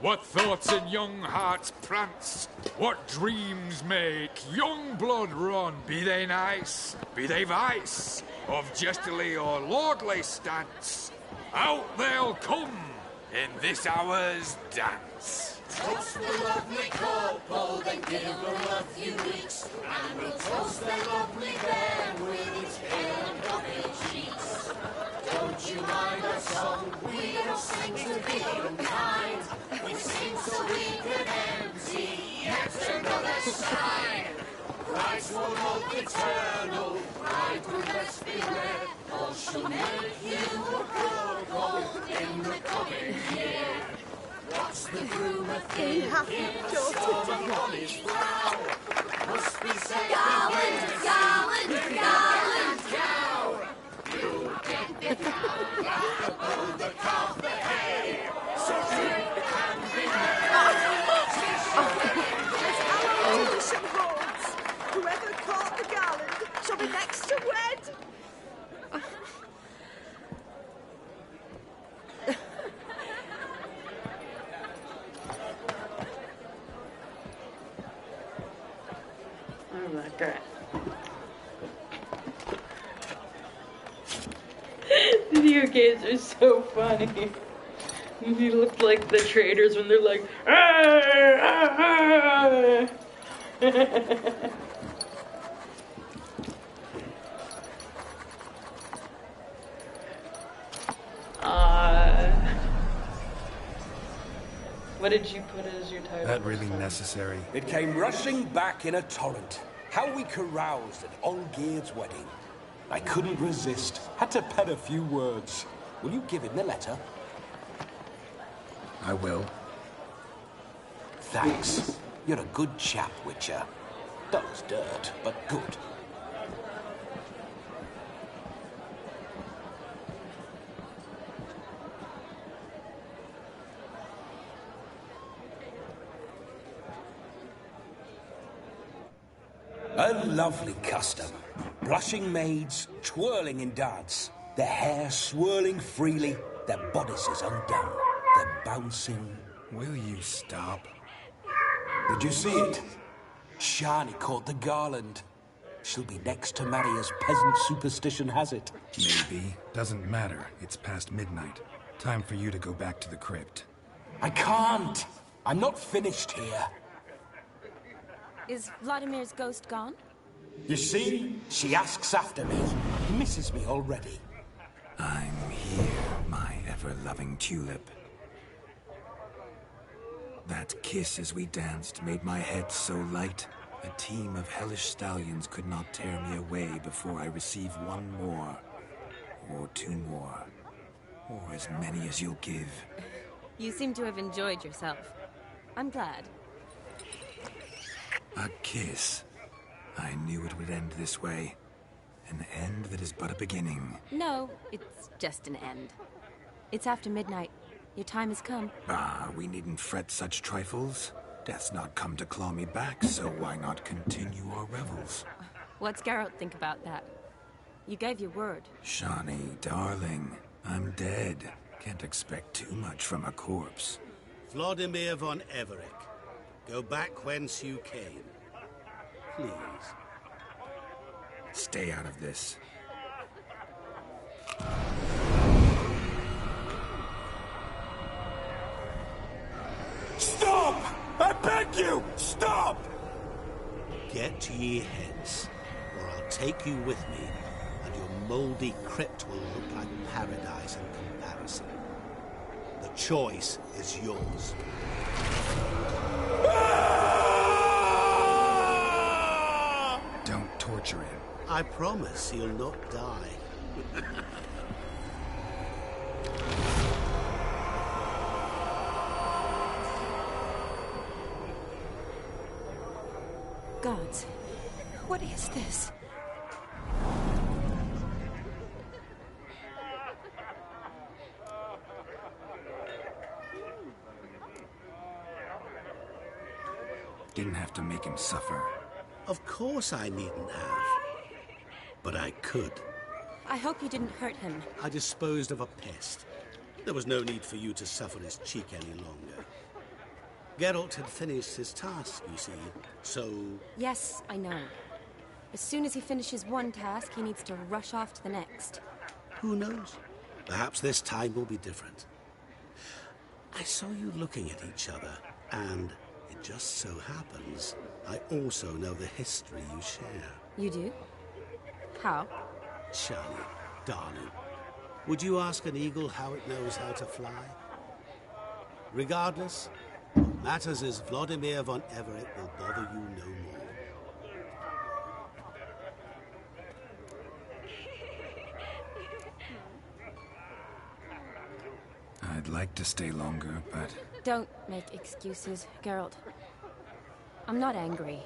Speaker 2: What thoughts in young hearts prance? What dreams make young blood run? Be they nice, be they vice, of jestily or lordly stance, out they'll come in this hour's dance.
Speaker 16: Toast the lovely couple, then give them a few weeks, and we'll toast the lovely bear with its pale and puffy cheeks. Don't you mind our song? We don't sing to be unkind. We sing so we can empty yet another side. Christ will look eternal, pride will rest beware, or she'll make you a gold in the coming year. What's the rumour thinking? Storm on his brow. Must be said
Speaker 12: Garland, Garland, Garland.
Speaker 16: cow. You get the cow back above the calf the hay. So drink and be
Speaker 1: Our tradition holds. Whoever caught the garland shall be next to wed.
Speaker 10: Oh my god. Video games are so funny. You look like the traders when they're like, what did you put as your title?
Speaker 4: That really necessary?
Speaker 7: It came rushing back in a torrent. How we caroused at Olgierd's wedding. I couldn't resist. Had to pen a few words. Will you give him the letter?
Speaker 4: I will.
Speaker 7: Thanks. You're a good chap, Witcher. Dull's dirt, but good. A lovely custom. Blushing maids, twirling in dance, their hair swirling freely, their bodices undone, their bouncing...
Speaker 4: Will you stop?
Speaker 7: Did you see it? Shani caught the garland. She'll be next to marry as peasant superstition has it.
Speaker 4: Maybe. Doesn't matter. It's past midnight. Time for you to go back to the crypt.
Speaker 7: I can't. I'm not finished here.
Speaker 6: Is Vladimir's ghost gone?
Speaker 7: You see? She asks after me. Misses me already.
Speaker 4: I'm here, my ever-loving tulip. That kiss as we danced made my head so light. A team of hellish stallions could not tear me away before I receive one more. Or two more. Or as many as you'll give.
Speaker 6: You seem to have enjoyed yourself. I'm glad.
Speaker 4: A kiss. I knew it would end this way. An end that is but a beginning.
Speaker 6: No, it's just an end. It's after midnight. Your time has come.
Speaker 4: Ah, we needn't fret such trifles. Death's not come to claw me back, so why not continue our revels?
Speaker 6: What's Geralt think about that? You gave your word.
Speaker 4: Shawnee, darling, I'm dead. Can't expect too much from a corpse.
Speaker 5: Vladimir von Everick, go back whence you came. Please.
Speaker 4: Stay out of this.
Speaker 7: Stop! I beg you! Stop!
Speaker 5: Get ye hence, or I'll take you with me, and your mouldy crypt will look like paradise in comparison. The choice is yours.
Speaker 4: Don't torture him.
Speaker 5: I promise he'll not die.
Speaker 6: gods. What is this?
Speaker 4: Didn't have to make him suffer.
Speaker 5: Of course I needn't have. But I could.
Speaker 6: I hope you didn't hurt him.
Speaker 5: I disposed of a pest. There was no need for you to suffer his cheek any longer. Geralt had finished his task, you see, so...
Speaker 6: Yes, I know. As soon as he finishes one task, he needs to rush off to the next.
Speaker 5: Who knows? Perhaps this time will be different. I saw you looking at each other, and it just so happens I also know the history you share.
Speaker 6: You do? How?
Speaker 5: Charlie, darling, would you ask an eagle how it knows how to fly? Regardless, what matters is Vladimir von Everett will bother you no more.
Speaker 4: I'd like to stay longer, but...
Speaker 6: Don't make excuses, Geralt. I'm not angry.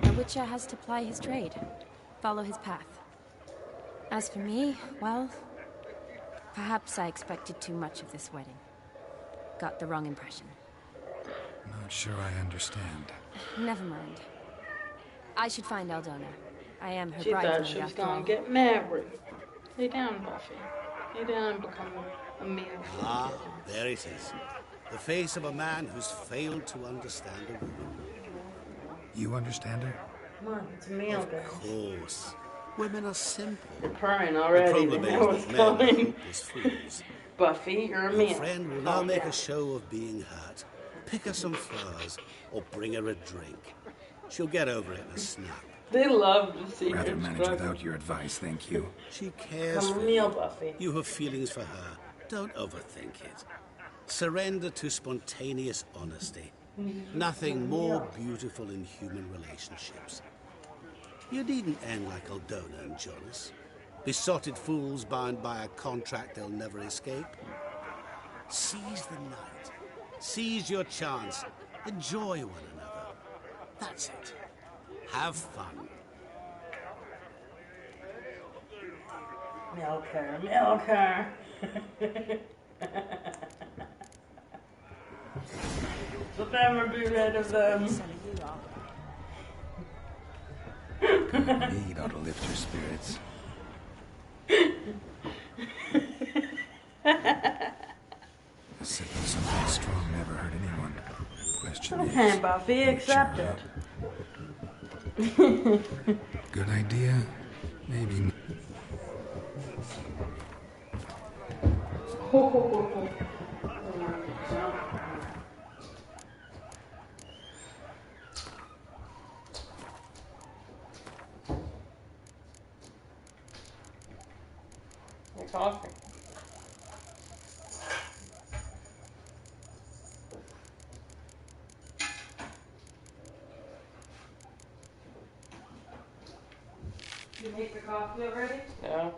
Speaker 6: A Witcher has to ply his trade, follow his path. As for me, well, perhaps I expected too much of this wedding. Got the wrong impression.
Speaker 4: Not sure I understand.
Speaker 6: Never mind. I should find Aldona. I am her
Speaker 10: She thought
Speaker 6: bridesmaid
Speaker 10: she was
Speaker 6: after all.
Speaker 10: gonna get married. Lay down, Buffy. Lay down and become a meal.
Speaker 5: Ah, there it is. The face of a man who's failed to understand a woman.
Speaker 4: You understand her?
Speaker 10: Come on, it's a meal, guys.
Speaker 5: Of course. Women are simple.
Speaker 10: They're purring already.
Speaker 5: The
Speaker 10: They
Speaker 5: problem
Speaker 10: know
Speaker 5: is
Speaker 10: what's
Speaker 5: that men are
Speaker 10: coming.
Speaker 5: hopeless fools.
Speaker 10: Buffy, you're a
Speaker 5: Your
Speaker 10: meal.
Speaker 5: friend will now make a show of being hurt. Pick her some flowers or bring her a drink. She'll get over it in a snap.
Speaker 10: They love to see
Speaker 4: Rather
Speaker 10: her
Speaker 4: manage
Speaker 10: struggle.
Speaker 4: without your advice, thank you.
Speaker 5: She cares
Speaker 10: Come
Speaker 5: for
Speaker 10: a meal,
Speaker 5: you.
Speaker 10: Buffy.
Speaker 5: You have feelings for her. Don't overthink it. Surrender to spontaneous honesty. Nothing more beautiful in human relationships. You needn't end like Aldona and Jonas. Besotted fools bound by a contract they'll never escape. Seize the night. Seize your chance. Enjoy one another. That's it. Have fun.
Speaker 10: Milk her, milk her. So never be rid of them.
Speaker 4: Mead ought to lift your spirits. A sip of something strong never hurt anyone. Question
Speaker 10: Okay,
Speaker 4: is,
Speaker 10: Buffy,
Speaker 4: will it
Speaker 10: accept
Speaker 4: cheer
Speaker 10: it.
Speaker 4: up? Good idea? Maybe.
Speaker 10: You're talking. You make the coffee already? No.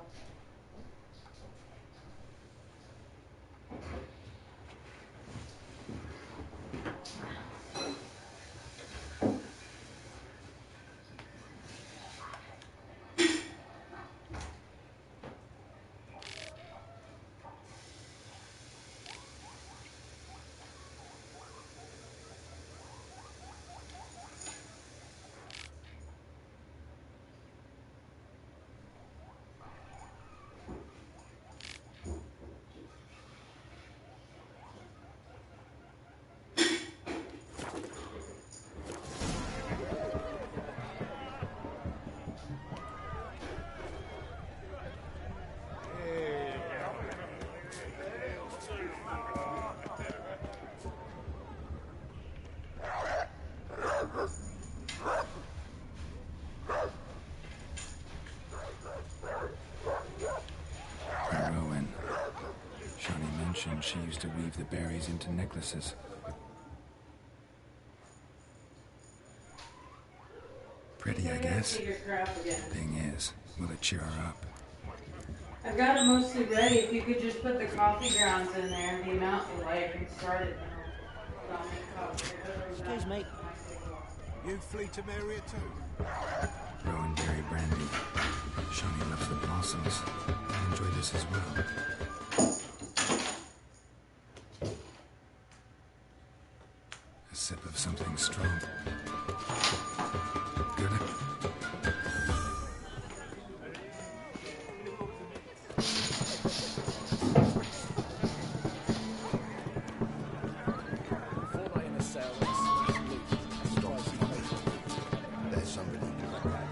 Speaker 4: Rowan. Shani mentioned she used to weave the berries into necklaces. Pretty, I guess. Thing is, will it cheer her up?
Speaker 10: I've got it mostly ready. If you could just put the coffee grounds in there and the amount you like and start it.
Speaker 14: Excuse me.
Speaker 15: You flee to marry her too?
Speaker 4: Rowan berry brandy. Shawnee loves the blossoms. I enjoy this as well. A sip of something strong. Good.
Speaker 8: There's somebody doing that.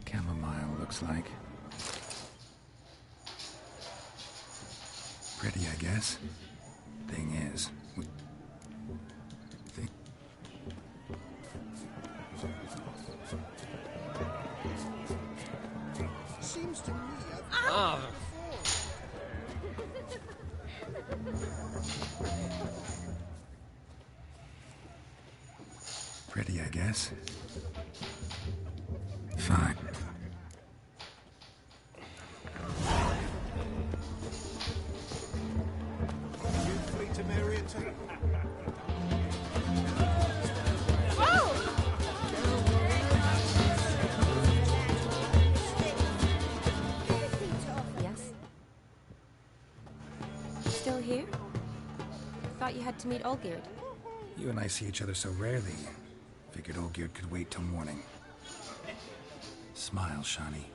Speaker 4: Chamomile looks like. Pretty, I guess. Thing is,
Speaker 9: Seems to me
Speaker 4: Pretty, I guess. Fine.
Speaker 15: You flee to marry her too?
Speaker 6: Yes? Still here? Thought you had to meet Olgierd.
Speaker 4: You and I see each other so rarely. Figured Olgierd could wait till morning. Smile, Shawnee.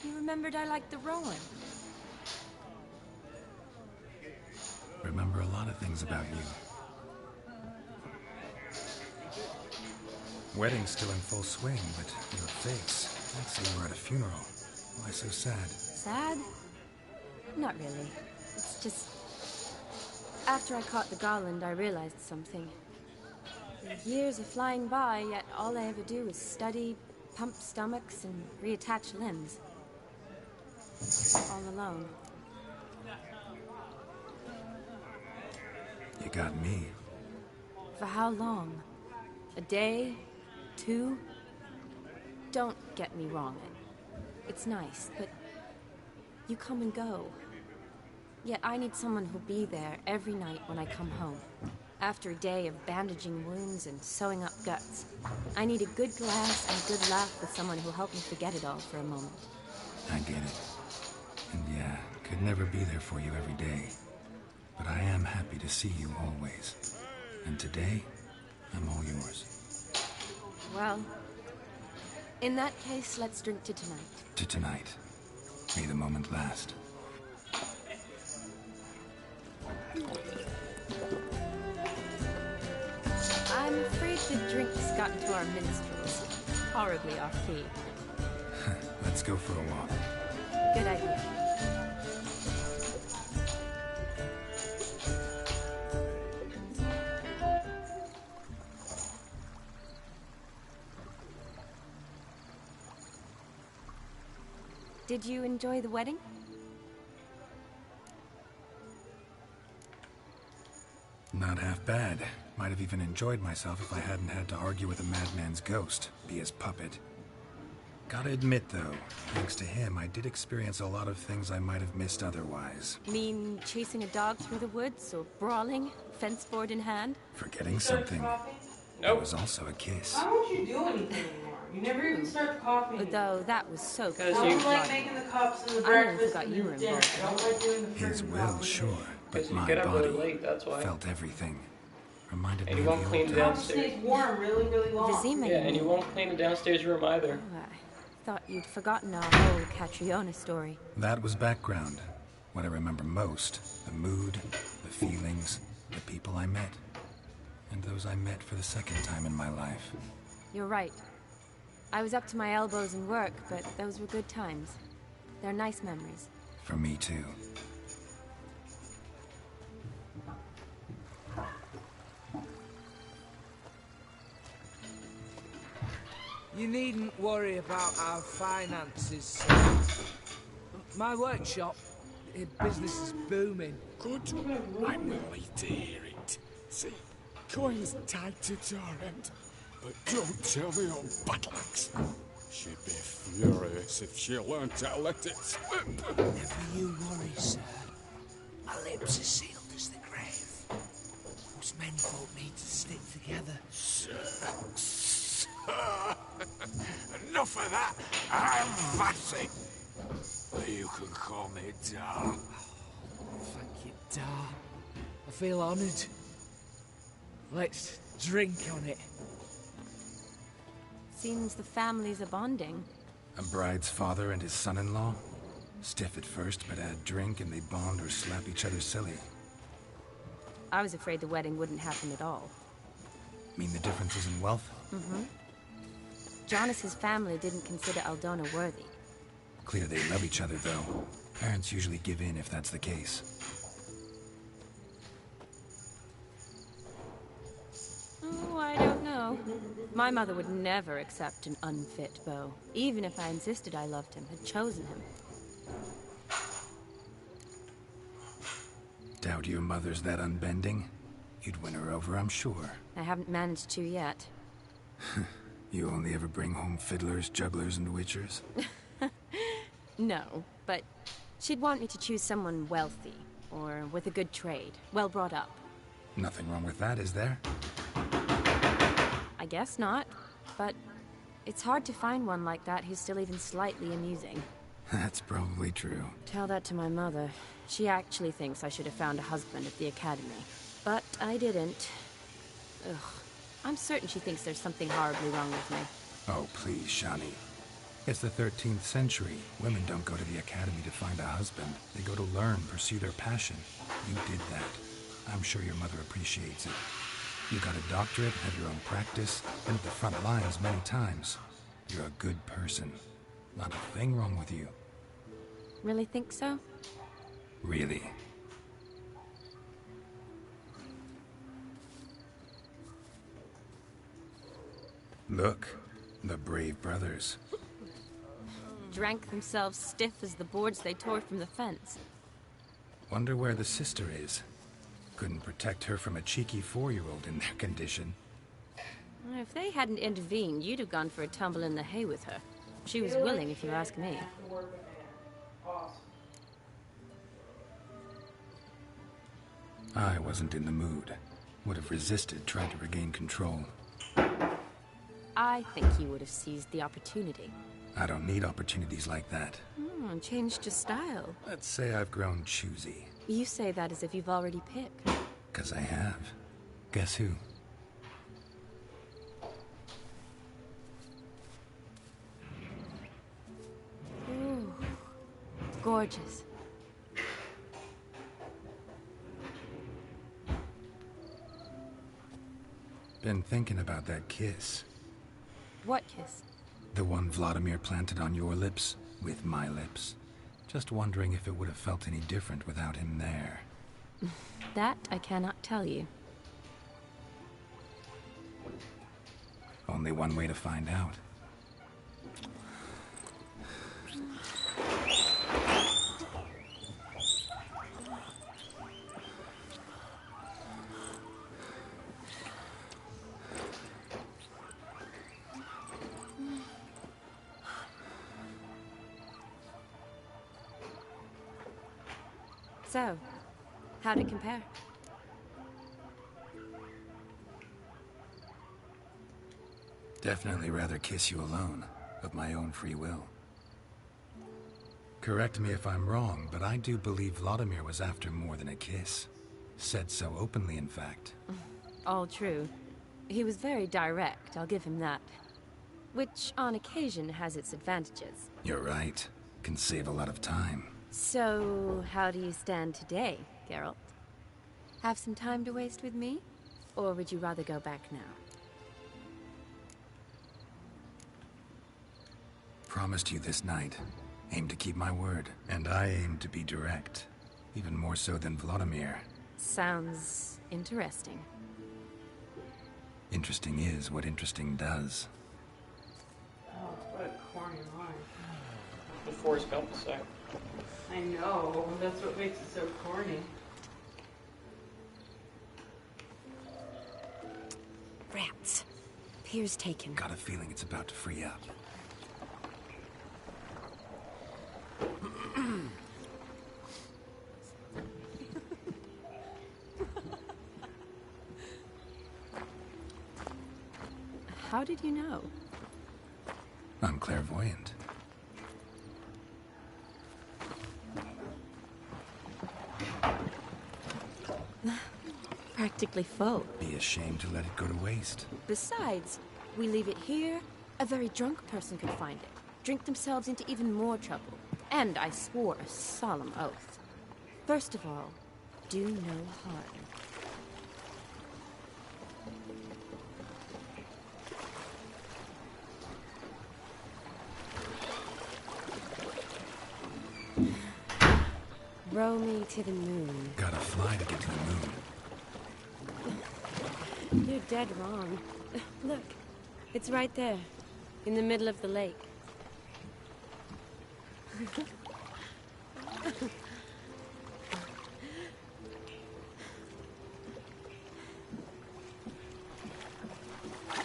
Speaker 6: You remembered I liked the Rowan.
Speaker 4: Remember a lot of things about you. Wedding's still in full swing, but your face. I'd say you were at a funeral. Why so sad?
Speaker 6: Sad? Not really. It's just... After I caught the garland, I realized something. The years are flying by, yet all I ever do is study, pump stomachs, and reattach limbs. All alone.
Speaker 4: You got me.
Speaker 6: For how long? A day? 2? Don't get me wrong. It's nice, but you come and go. Yet I need someone who'll be there every night when I come home. After a day of bandaging wounds and sewing up guts, I need a good glass and a good laugh with someone who'll help me forget it all for a moment.
Speaker 4: I get it. And yeah, could never be there for you every day. But I am happy to see you always. And today, I'm all yours.
Speaker 6: Well, in that case, let's drink to tonight.
Speaker 4: To tonight. May the moment last.
Speaker 6: I'm afraid the drinks got into our minstrels. Horribly off key.
Speaker 4: Let's go for a walk.
Speaker 6: Good idea. Did you enjoy the wedding?
Speaker 4: Not half bad. Might have even enjoyed myself if I hadn't had to argue with a madman's ghost, be his puppet. Gotta admit, though, thanks to him, I did experience a lot of things I might have missed otherwise.
Speaker 6: Mean chasing a dog through the woods, or brawling, fence board in hand?
Speaker 4: Forgetting something. There was also a kiss.
Speaker 10: Why won't you do anything anymore? You never even start the coffee.
Speaker 6: Though that was so cool.
Speaker 10: I don't like making the cups and the breakfast and the dinner. I don't like doing the
Speaker 4: His will, sure, but my
Speaker 17: get up
Speaker 4: body
Speaker 17: really late, that's why.
Speaker 4: felt everything. Reminded
Speaker 17: And
Speaker 4: me
Speaker 17: you
Speaker 4: of
Speaker 17: won't
Speaker 4: the
Speaker 17: clean
Speaker 4: old
Speaker 17: it
Speaker 4: times.
Speaker 17: downstairs.
Speaker 10: Stays warm really, really long.
Speaker 17: Yeah, and you won't clean the downstairs room either.
Speaker 6: Oh, I thought you'd forgotten our whole Catriona story.
Speaker 4: That was background. What I remember most, the mood, the feelings, the people I met. And those I met for the second time in my life.
Speaker 6: You're right. I was up to my elbows in work, but those were good times. They're nice memories.
Speaker 4: For me, too.
Speaker 18: You needn't worry about our finances. My workshop, business is booming.
Speaker 2: Good. I'm relieved to hear it. See, coin's tight to torrent, but don't tell the old battle axe. She'd be furious if she learned to let it slip.
Speaker 18: Never you worry, sir. My lips are sealed menfolk need to stick together.
Speaker 2: Sir. Enough of that. I'm Vassy. You can call me Dar.
Speaker 18: Thank you, Dar. I feel honoured. Let's drink on it.
Speaker 6: Seems the families are bonding.
Speaker 4: A bride's father and his son-in-law? Stiff at first, but add drink and they bond or slap each other silly.
Speaker 6: I was afraid the wedding wouldn't happen at all.
Speaker 4: Mean the differences in wealth?
Speaker 6: Mm-hmm. Jonas's family didn't consider Aldona worthy.
Speaker 4: Clear they love each other, though. Parents usually give in if that's the case.
Speaker 6: Oh, I don't know. My mother would never accept an unfit beau, even if I insisted I loved him, had chosen him.
Speaker 4: Doubt your mother's that unbending? You'd win her over, I'm sure.
Speaker 6: I haven't managed to yet.
Speaker 4: You only ever bring home fiddlers, jugglers, and witchers?
Speaker 6: No, but she'd want me to choose someone wealthy, or with a good trade, well brought up.
Speaker 4: Nothing wrong with that, is there?
Speaker 6: I guess not, but it's hard to find one like that who's still even slightly amusing.
Speaker 4: That's probably true.
Speaker 6: Tell that to my mother. She actually thinks I should have found a husband at the academy. But I didn't. Ugh. I'm certain she thinks there's something horribly wrong with me.
Speaker 4: Oh, please, Shani. It's the 13th century. Women don't go to the academy to find a husband. They go to learn, pursue their passion. You did that. I'm sure your mother appreciates it. You got a doctorate, have your own practice, been at the front lines many times. You're a good person. Not a thing wrong with you.
Speaker 6: Really think so?
Speaker 4: Really. Look, the brave brothers.
Speaker 6: Drank themselves stiff as the boards they tore from the fence.
Speaker 4: Wonder where the sister is. Couldn't protect her from a cheeky 4-year-old in their condition.
Speaker 6: If they hadn't intervened, you'd have gone for a tumble in the hay with her. She was willing, if you ask me.
Speaker 4: I wasn't in the mood. Would have resisted trying to regain control.
Speaker 6: I think you would have seized the opportunity.
Speaker 4: I don't need opportunities like that.
Speaker 6: Changed your style.
Speaker 4: Let's say I've grown choosy.
Speaker 6: You say that as if you've already picked.
Speaker 4: 'Cause I have. Guess who?
Speaker 6: Ooh, gorgeous.
Speaker 4: Been thinking about that kiss.
Speaker 6: What kiss?
Speaker 4: The one Vladimir planted on your lips, with my lips. Just wondering if it would have felt any different without him there.
Speaker 6: That I cannot tell you.
Speaker 4: Only one way to find out.
Speaker 6: So, how'd it compare?
Speaker 4: Definitely rather kiss you alone, of my own free will. Correct me if I'm wrong, but I do believe Vladimir was after more than a kiss. Said so openly, in fact.
Speaker 6: All true. He was very direct, I'll give him that. Which, on occasion, has its advantages.
Speaker 4: You're right. Can save a lot of time.
Speaker 6: So, how do you stand today, Geralt? Have some time to waste with me? Or would you rather go back now?
Speaker 4: Promised you this night. Aim to keep my word. And I aim to be direct. Even more so than Vladimir.
Speaker 6: Sounds interesting.
Speaker 4: Interesting is what interesting does.
Speaker 10: Oh, what a corny line.
Speaker 17: Before it's about to say.
Speaker 10: I know, that's what makes it so corny.
Speaker 6: Rats. Pier's taken.
Speaker 4: Got a feeling it's about to free up. I'm clairvoyant.
Speaker 6: Practically full.
Speaker 4: Be ashamed to let it go to waste.
Speaker 6: Besides, we leave it here, a very drunk person could find it, drink themselves into even more trouble. And I swore a solemn oath. First of all, do no harm. Row me to the moon.
Speaker 4: Gotta fly to get to the moon.
Speaker 6: You're dead wrong. Look, it's right there, in the middle of the lake.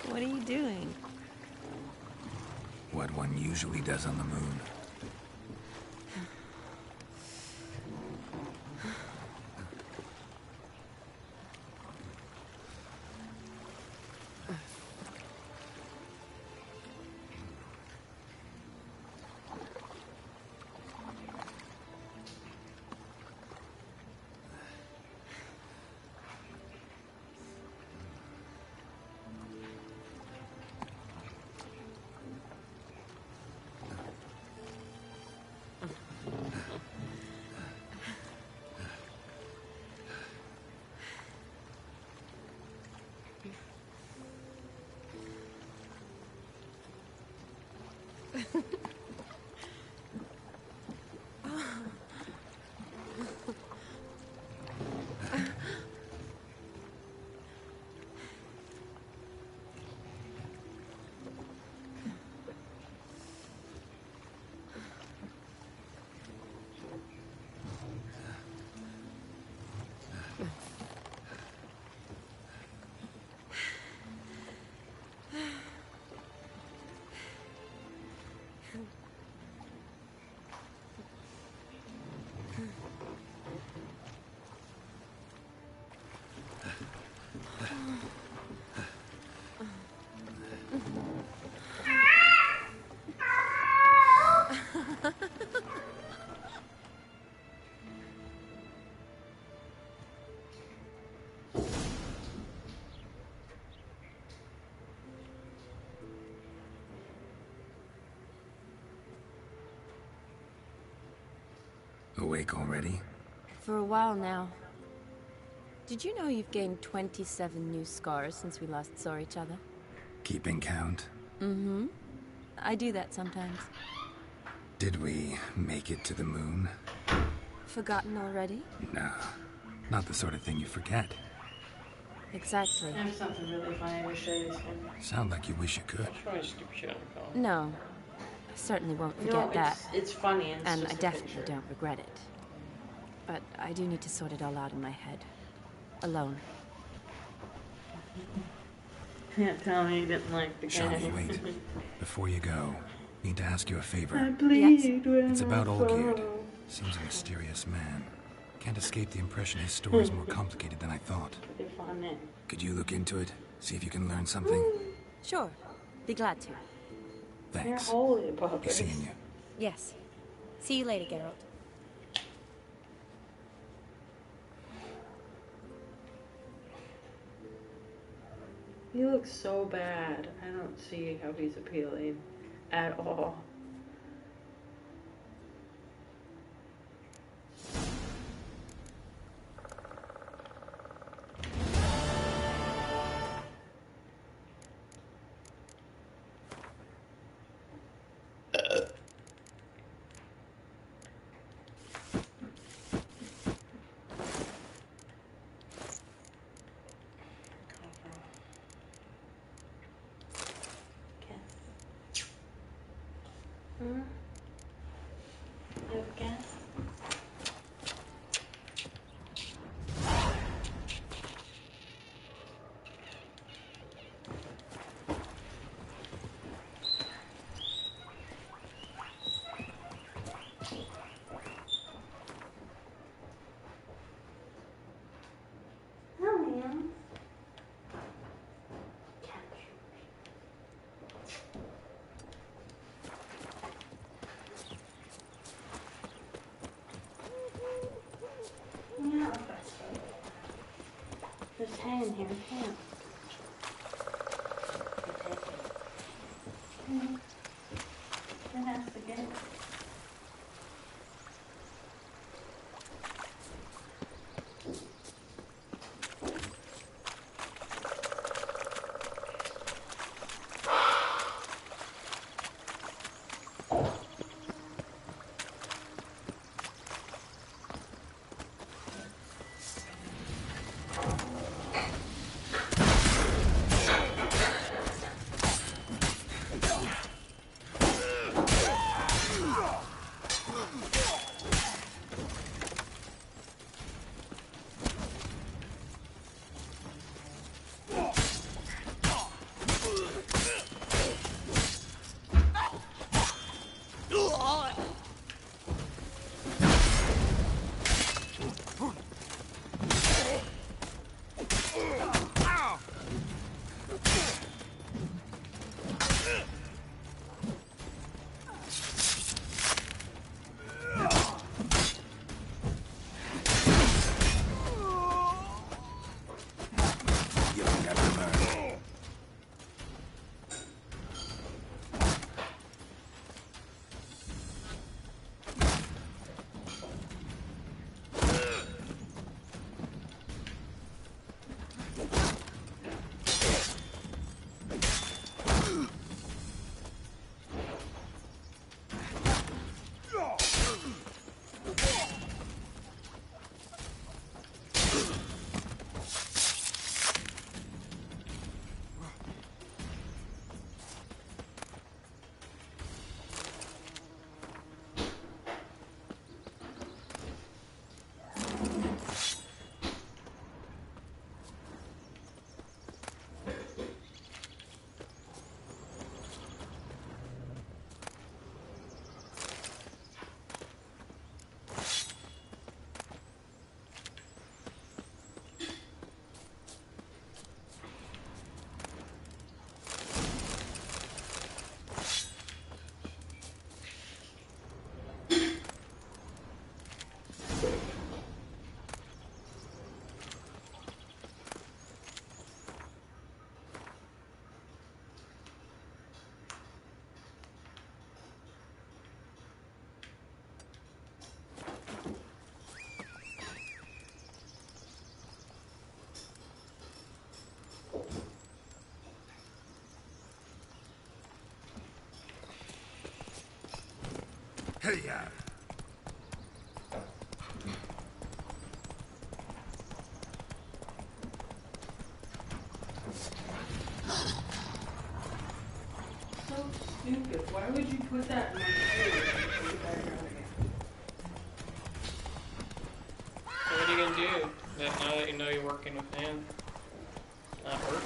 Speaker 6: What are you doing?
Speaker 4: What one usually does on the moon. Awake already?
Speaker 6: For a while now. Did you know you've gained 27 new scars since we last saw each other?
Speaker 4: Keeping count?
Speaker 6: Mm-hmm. I do that sometimes.
Speaker 4: Did we make it to the moon?
Speaker 6: Forgotten already?
Speaker 4: No. Not the sort of thing you forget.
Speaker 6: Exactly.
Speaker 10: I have something really funny to show you soon.
Speaker 4: Sound like you wish you could.
Speaker 6: No. I certainly won't forget
Speaker 10: No,
Speaker 6: that.
Speaker 10: it's funny and it's
Speaker 6: And
Speaker 10: just
Speaker 6: I
Speaker 10: a
Speaker 6: definitely
Speaker 10: picture.
Speaker 6: don't regret it. But I do need to sort it all out in my head. Alone.
Speaker 10: Can't tell me you didn't like the
Speaker 4: Shawnee,
Speaker 10: game.
Speaker 4: wait. Before you go, need to ask you a favor.
Speaker 10: I bleed when
Speaker 4: It's about
Speaker 10: I
Speaker 4: Olgierd.
Speaker 10: fall.
Speaker 4: Seems a mysterious man. Can't escape the impression his story's more complicated than I thought.
Speaker 10: Pretty funny.
Speaker 4: Could you look into it? See if you can learn something?
Speaker 6: Sure. Be glad to.
Speaker 10: You're
Speaker 4: Thanks.
Speaker 10: holy
Speaker 4: Be
Speaker 10: puppets.
Speaker 4: seeing you.
Speaker 6: Yes. See you later, Geralt.
Speaker 10: He looks so bad. I don't see how he's appealing at all. hand here, hand. It has to get it.
Speaker 9: Hey, yeah.
Speaker 10: So stupid. Why would you put that in my food?
Speaker 17: So what are you gonna do? Now that you know you're working with him, not work?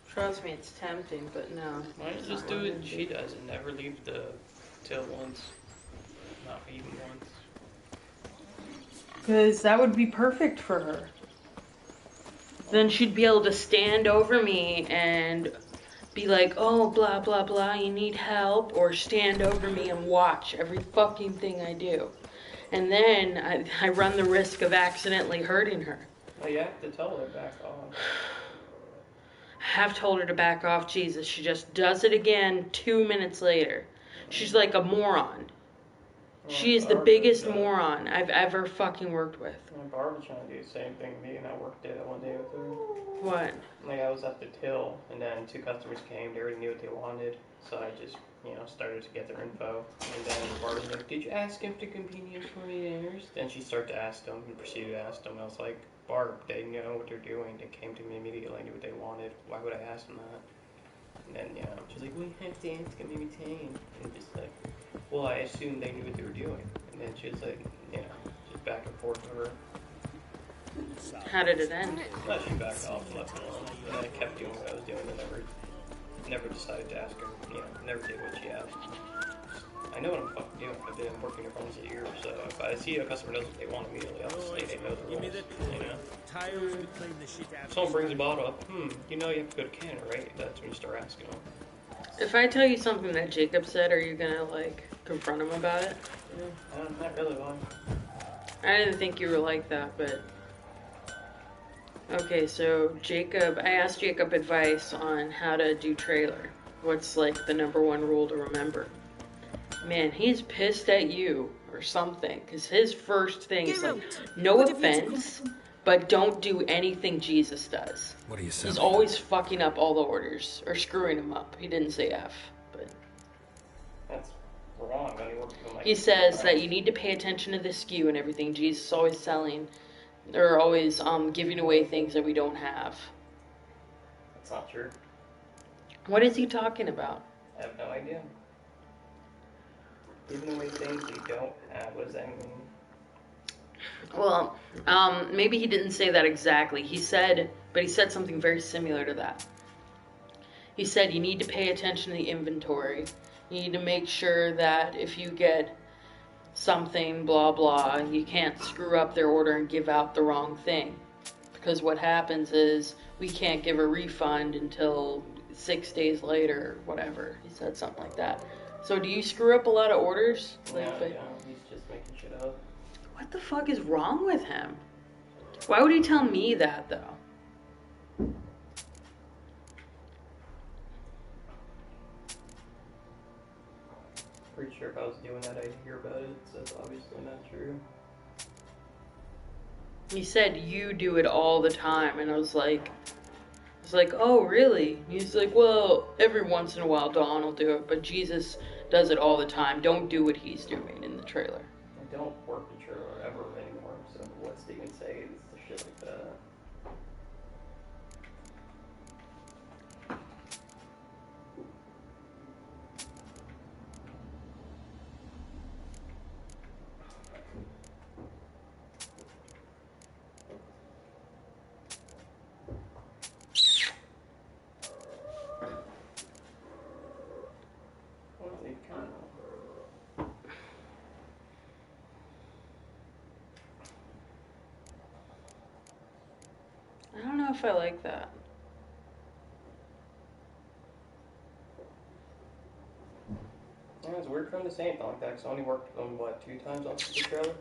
Speaker 10: Trust me, it's tempting, but no.
Speaker 17: Why don't you just do what she does and never leave the till once? Not even once.
Speaker 10: Because that would be perfect for her. Then she'd be able to stand over me and be like, oh, blah, blah, blah, you need help. Or stand over me and watch every fucking thing I do. And then I run the risk of accidentally hurting her.
Speaker 17: Well, you have to tell her back off.
Speaker 10: I have told her to back off, Jesus. She just does it again 2 minutes later. She's like a moron. She is the biggest moron I've ever fucking worked with.
Speaker 17: Barb was trying to do the same thing to me, and I worked it one day with her.
Speaker 10: What?
Speaker 17: Like, I was at the till, and then 2 customers came. They already knew what they wanted, so I just, started to get their info. And then Barb was like, did you ask him to convenience for me theirs? Then she started to ask them, and proceeded to ask them. I was like, Barb, they know what they're doing. They came to me immediately. I knew what they wanted. Why would I ask them that? And then, she's like, we have to ask him every time. And just like, well, I assumed they knew what they were doing. And then she was like, just back and forth with her.
Speaker 10: How did it end?
Speaker 17: Well, she backed off and left me alone. And I kept doing what I was doing and never decided to ask her. Never did what she asked. I know what I'm fucking doing. I've been working for almost a year, so if I see a customer knows what they want immediately, I'll just say they know the rules. If someone brings a bottle up, you have to go to Canada, right? That's when you start asking them.
Speaker 10: If I tell you something that Jacob said, are you gonna, confront him about it?
Speaker 17: Not really, why?
Speaker 10: I didn't think you were like that, but... Okay, so Jacob, I asked Jacob advice on how to do trailer. What's like the #1 rule to remember? Man, he's pissed at you or something, because his first thing is like, no offense, but don't do anything Jesus does.
Speaker 4: What are you saying?
Speaker 10: He's always fucking up all the orders, or screwing them up. He didn't say F, but...
Speaker 17: That's wrong.
Speaker 10: He says that you need to pay attention to the SKU and everything. Jesus is always selling, or always giving away things that we don't have.
Speaker 17: That's not true.
Speaker 10: What is he talking about?
Speaker 17: I have no idea. Giving away things you don't have, what does that mean?
Speaker 10: Well, maybe he didn't say that exactly. He said something very similar to that. He said you need to pay attention to the inventory. You need to make sure that if you get something, blah, blah, you can't screw up their order and give out the wrong thing. Because what happens is we can't give a refund until 6 days later, whatever. He said something like that. So do you screw up a lot of orders?
Speaker 17: Yeah, he's just making shit up.
Speaker 10: What the fuck is wrong with him? Why would he tell me that, though?
Speaker 17: Pretty sure if I was doing that, I'd hear about it, so that's obviously not true.
Speaker 10: He said you do it all the time, and I was like, oh, really? He's like, well, every once in a while Dawn will do it, but Jesus does it all the time. Don't do what he's doing in the trailer.
Speaker 17: I don't work in trailer ever anymore, so what's to even say the shit like that?
Speaker 10: I don't know if I like that.
Speaker 17: Yeah, it's weird for him to say anything like that, because I only worked on, what, 2 times on the trailer?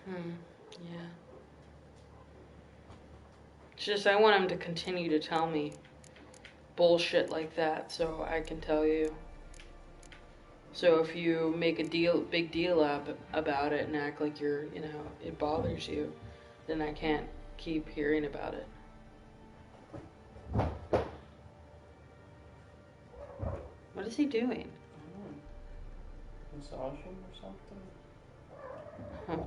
Speaker 10: Yeah. It's just I want him to continue to tell me bullshit like that so I can tell you. So if you make a big deal about it and act like you're, it bothers you, then I can't keep hearing about it. What is he doing?
Speaker 17: Massaging or something?
Speaker 10: Oh,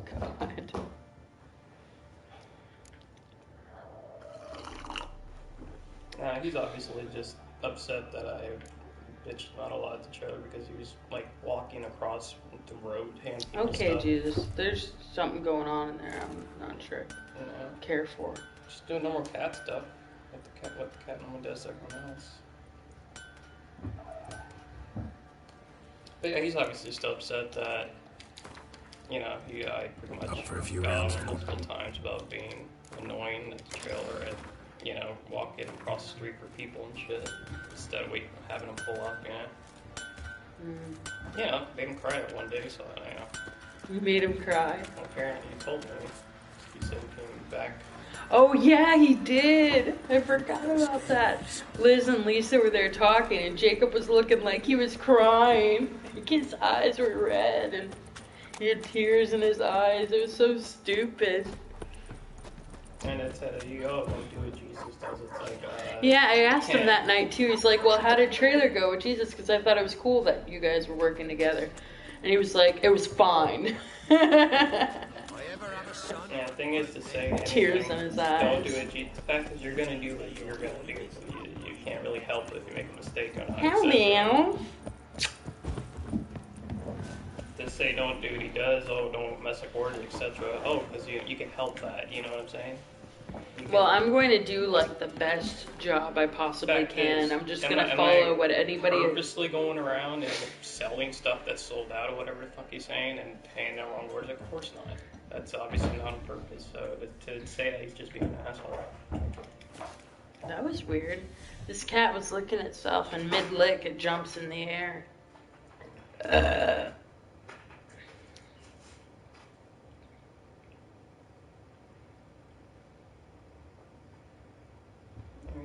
Speaker 10: God.
Speaker 17: He's obviously just upset that I bitched about a lot at the trailer because he was, like, walking across the road handing
Speaker 10: Okay,
Speaker 17: stuff.
Speaker 10: Jesus. There's something going on in there I'm not sure. Care for.
Speaker 17: Just doing normal cat stuff. What the cat normally does to everyone else. But yeah, he's obviously still upset that, I pretty much
Speaker 4: for a few
Speaker 17: got
Speaker 4: rounds.
Speaker 17: on multiple times about being annoying at the trailer and, walking across the street for people and shit instead of having them pull up, made him cry that one day, so,
Speaker 10: You made him cry?
Speaker 17: Apparently, he told me. He said he came back.
Speaker 10: Oh, yeah, he did. I forgot about that. Liz and Lisa were there talking, and Jacob was looking like he was crying. His eyes were red, and he had tears in his eyes. It was so stupid.
Speaker 17: And it said, don't do what Jesus does. It's like,
Speaker 10: yeah, I asked him that night, too. He's like, well, how did trailer go with Jesus? Because I thought it was cool that you guys were working together. And he was like, it was fine.
Speaker 17: Yeah, the thing is to say
Speaker 10: tears in his eyes.
Speaker 17: Don't do it. The fact that you're gonna do what you're gonna do, you can't really help it if you make a mistake or not.
Speaker 10: Hello.
Speaker 17: To say don't do what he does, don't mess up orders, etc. Because you can help that. You know what I'm saying?
Speaker 10: Well, I'm going to do like the best job I possibly can. I'm just going to follow what anybody is.
Speaker 17: Purposely going around and selling stuff that's sold out or whatever the fuck he's saying and paying the wrong orders? Of course not. That's obviously not on purpose. So to say that he's just being an asshole.
Speaker 10: That was weird. This cat was licking itself, and mid-lick it jumps in the air.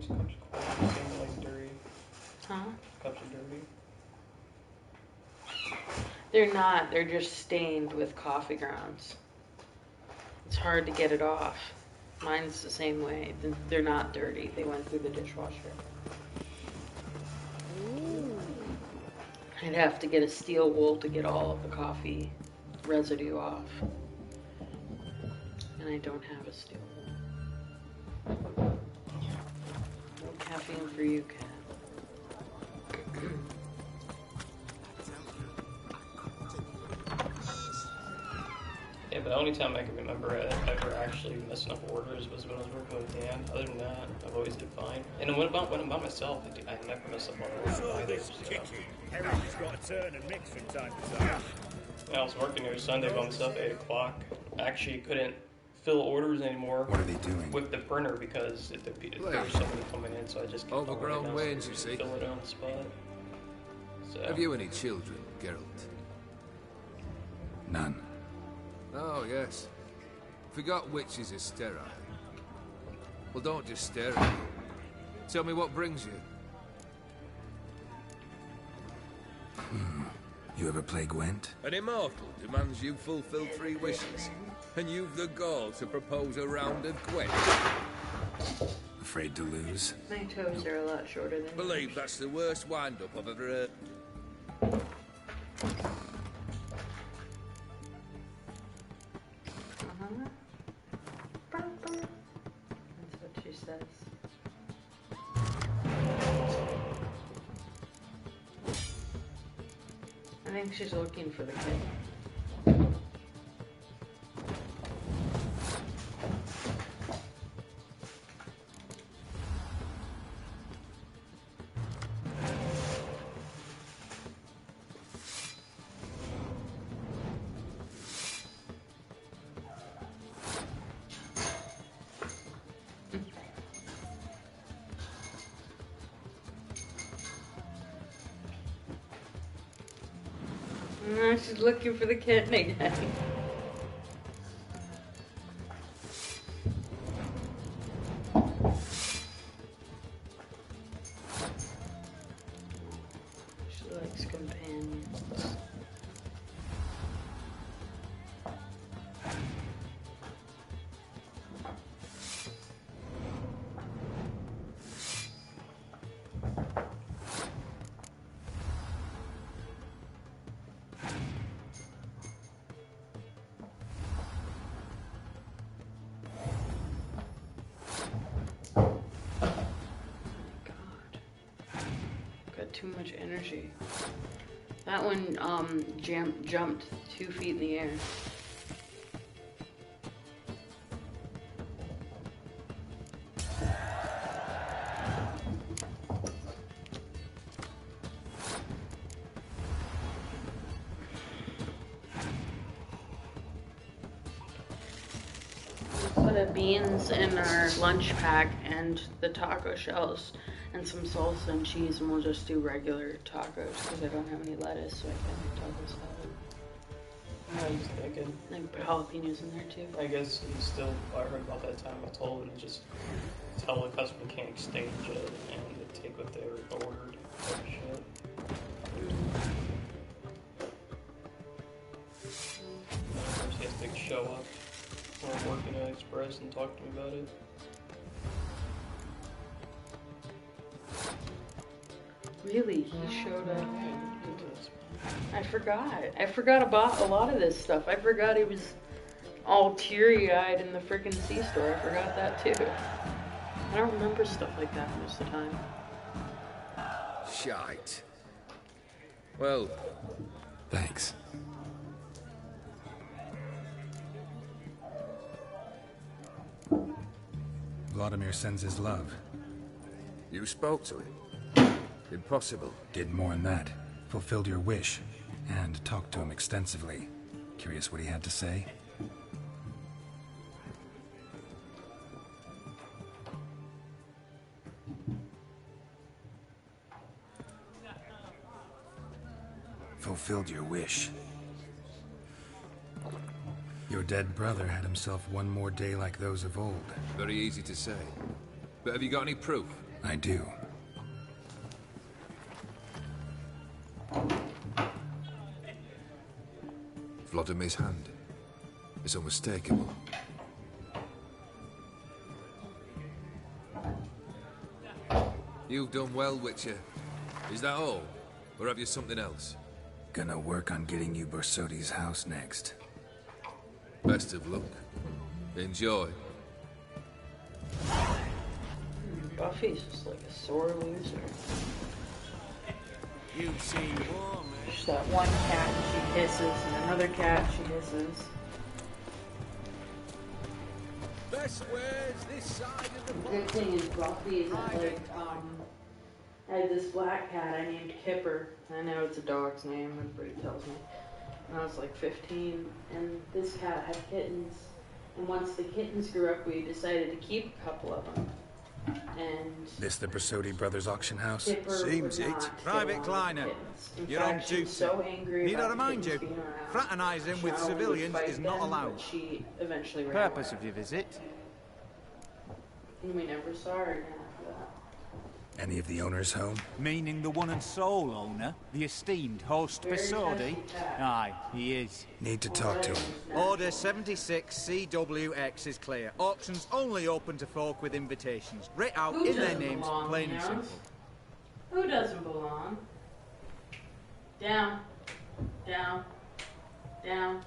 Speaker 17: cups cold? Seem like dirty.
Speaker 10: Huh?
Speaker 17: Cups are dirty.
Speaker 10: They're not. They're just stained with coffee grounds. It's hard to get it off. Mine's the same way. They're not dirty. They went through the dishwasher. I'd have to get a steel wool to get all of the coffee residue off. And I don't have a steel wool. No caffeine for you, Cat.
Speaker 17: Yeah, but the only time I can remember ever actually messing up orders was when I was working with Dan. Other than that, I've always did fine. And when I'm by myself, I never mess up on orders either. So.
Speaker 19: Everything's got to turn and mix from time to time.
Speaker 17: I was working here Sunday by myself, 8 o'clock. I actually couldn't fill orders anymore.
Speaker 4: What are they doing?
Speaker 17: With the printer because there was somebody coming in, so I just kept
Speaker 20: overgrown wains, you see.
Speaker 17: Fill it on the spot. So.
Speaker 20: Have you any children, Geralt?
Speaker 4: None.
Speaker 20: Oh, yes. Forgot witches are sterile. Well, don't just stare at me. Tell me what brings you.
Speaker 4: You ever play Gwent?
Speaker 20: An immortal demands you fulfill 3 wishes, and you've the gall to propose a round of Gwent.
Speaker 4: Afraid to lose?
Speaker 10: My toes are a lot shorter than
Speaker 20: Believe that's the worst wind-up I've ever heard.
Speaker 10: That's what she says. I think she's looking for the kid. She's looking for the kitten again. She likes companions. Too much energy. That one jumped 2 feet in the air. We put a beans in our lunch pack and the taco shells and some salsa and cheese, and we'll just do regular tacos because I don't have any lettuce, so I can't make taco salad.
Speaker 17: I was thinking.
Speaker 10: I put jalapenos in there too.
Speaker 17: I guess you still, I heard about that time I told them to just tell the customer can't exchange it and take what they ordered type of shit. First he has to show up or work in an express and talk to me about it.
Speaker 10: Really? He showed up. I forgot about a lot of this stuff. I forgot he was all teary-eyed in the freaking C-store. I forgot that too. I don't remember stuff like that most of the time.
Speaker 20: Shite. Well,
Speaker 4: thanks. Vladimir sends his love.
Speaker 20: You spoke to him? Impossible.
Speaker 4: Did more than that. Fulfilled your wish. And talked to him extensively. Curious what he had to say? Fulfilled your wish. Your dead brother had himself one more day like those of old.
Speaker 20: Very easy to say. But have you got any proof?
Speaker 4: I do.
Speaker 20: Vladimir's hand is unmistakable. You've done well, Witcher. Is that all? Or have you something else?
Speaker 4: Gonna work on getting you Borsodi's house next.
Speaker 20: Best of luck. Enjoy.
Speaker 10: Buffy's just like a sore loser.
Speaker 15: You've seen war, man.
Speaker 10: There's that one cat and she hisses, and another cat she hisses.
Speaker 15: Best ways this side of the
Speaker 10: The good thing is Buffy is like, I had this black cat I named Kipper. I know it's a dog's name, everybody tells me. When I was like 15, and this cat had kittens. And once the kittens grew up, we decided to keep a couple of them. And
Speaker 4: This the Borsodi Brothers auction house?
Speaker 10: Kipper
Speaker 21: Seems
Speaker 10: would
Speaker 21: it.
Speaker 10: not
Speaker 21: Private
Speaker 10: kill
Speaker 21: Kleiner.
Speaker 10: kittens. In
Speaker 21: You're
Speaker 10: fact,
Speaker 21: on
Speaker 10: she
Speaker 21: duty.
Speaker 10: was so angry
Speaker 21: Need I
Speaker 10: about the
Speaker 21: remind
Speaker 10: kittens
Speaker 21: you,
Speaker 10: being around.
Speaker 21: fraternising with
Speaker 10: She not only would
Speaker 21: civilians
Speaker 10: fight
Speaker 21: is not
Speaker 10: them,
Speaker 21: allowed.
Speaker 10: but she eventually ran
Speaker 21: Purpose
Speaker 10: away.
Speaker 21: of your visit?
Speaker 10: And we never saw her again after that.
Speaker 4: Any of the owners home?
Speaker 21: Meaning the one and sole owner, the esteemed host
Speaker 10: Very
Speaker 21: Besodi?
Speaker 10: pesky cat.
Speaker 21: Aye, he is.
Speaker 4: Need to talk to him.
Speaker 21: Order 76 CWX is clear. Auctions only open to folk with invitations. Writ out
Speaker 10: Who
Speaker 21: in their
Speaker 10: doesn't
Speaker 21: names,
Speaker 10: belong,
Speaker 21: plain and
Speaker 10: Leons?
Speaker 21: simple.
Speaker 10: Who doesn't belong? Down. Down. Down.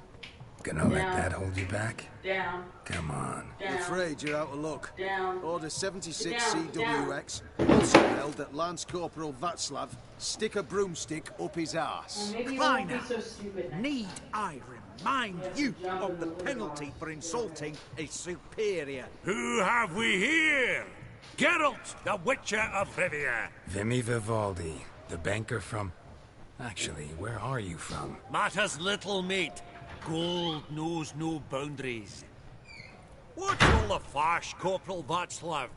Speaker 4: Gonna let
Speaker 10: Down.
Speaker 4: that hold you back?
Speaker 10: Down.
Speaker 4: Come on.
Speaker 10: Down.
Speaker 15: Afraid you're out of luck.
Speaker 10: Down.
Speaker 15: Order 76
Speaker 10: Down,
Speaker 15: CWX, also held that Lance Corporal Václav stick a broomstick up his arse.
Speaker 10: Well, maybe you won't be
Speaker 21: Kleiner,
Speaker 10: so stupid next
Speaker 21: need I remind
Speaker 10: Yes,
Speaker 21: you
Speaker 10: jump
Speaker 21: of
Speaker 10: in
Speaker 21: the
Speaker 10: the litter
Speaker 21: penalty
Speaker 10: box.
Speaker 21: for insulting a superior?
Speaker 22: Who have we here? Geralt, the Witcher of Rivia.
Speaker 4: Vimy Vivaldi, the banker from... Actually, where are you from?
Speaker 22: Matters little, mate. Gold knows no boundaries. What's all the fash, Corporal Václav?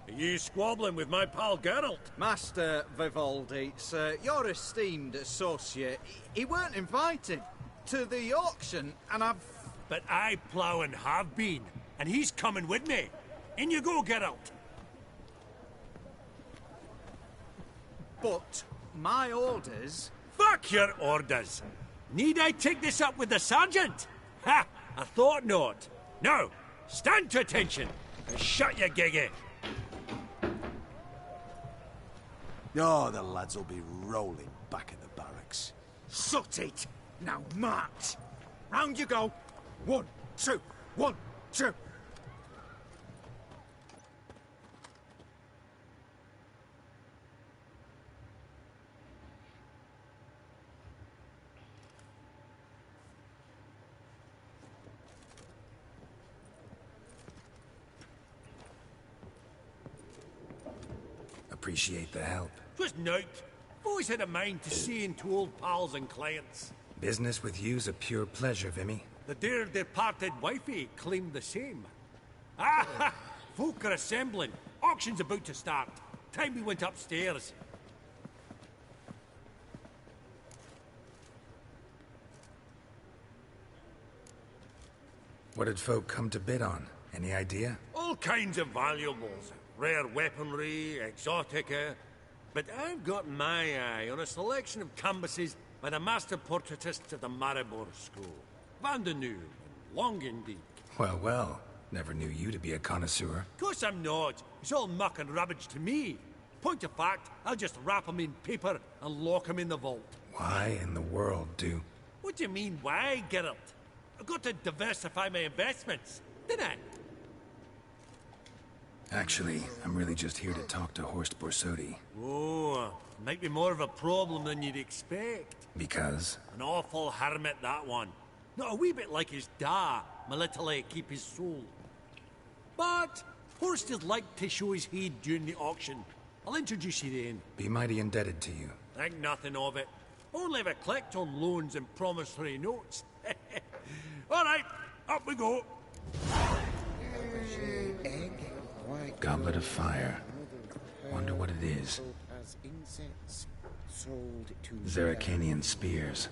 Speaker 22: Are you squabbling with my pal Geralt?
Speaker 21: Master Vivaldi, sir, your esteemed associate, he weren't invited to the auction, and I've...
Speaker 22: But I plough and have been, and he's coming with me. In you go, Geralt.
Speaker 21: But my orders...
Speaker 22: Fuck your orders. Need I take this up with the sergeant? Ha! I thought not. Now, stand to attention and shut your giggy.
Speaker 15: Oh, the lads will be rolling back at the barracks.
Speaker 21: Sut it! Now march! Round you go! 1, 2, 1, 2!
Speaker 4: Appreciate the help.
Speaker 22: Twas nowt. Always had a mind to seeing to old pals and clients.
Speaker 4: Business with you's a pure pleasure, Vimy.
Speaker 22: The dear departed wifey claimed the same. Ah! Folk are assembling. Auction's about to start. Time we went upstairs.
Speaker 4: What did folk come to bid on? Any idea?
Speaker 22: All kinds of valuables. Rare weaponry, exotica. But I've got my eye on a selection of canvases by the master portraitists of the Maribor School. Van de Nieuw and Longendijk.
Speaker 4: Well, well. Never knew you to be a connoisseur.
Speaker 22: Of course I'm not. It's all muck and rubbish to me. Point of fact, I'll just wrap 'em in paper and lock 'em in the vault.
Speaker 4: Why in the world do...
Speaker 22: What do you mean, why, Geralt? I've got to diversify my investments, didn't I?
Speaker 4: Actually, I'm really just here to talk to Horst Borsodi.
Speaker 22: Oh, might be more of a problem than you'd expect.
Speaker 4: Because?
Speaker 22: An awful hermit, that one. Not a wee bit like his da, my little keep his soul. But Horst is like to show his head during the auction. I'll introduce you then.
Speaker 4: Be mighty indebted to you.
Speaker 22: Think nothing of it. Only if I collect on loans and promissory notes. All right, up we go.
Speaker 4: Goblet of fire. Wonder what it is. Zeracanian spears.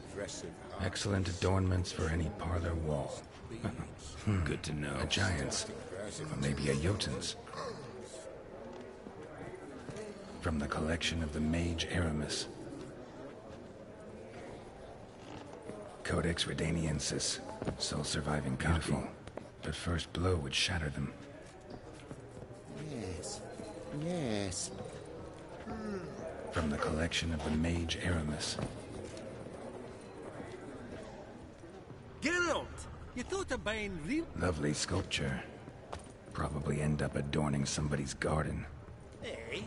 Speaker 4: Excellent adornments for any parlor wall. Good to know. A giant's. Or maybe a Jotun's. From the collection of the Mage Aramis. Codex Redaniensis, sole surviving copy. But first blow would shatter them.
Speaker 8: Yes. Yes.
Speaker 4: From the collection of the Mage Aramis.
Speaker 22: Geralt! You thought of buying real...
Speaker 4: Lovely sculpture. Probably end up adorning somebody's garden.
Speaker 22: Hey?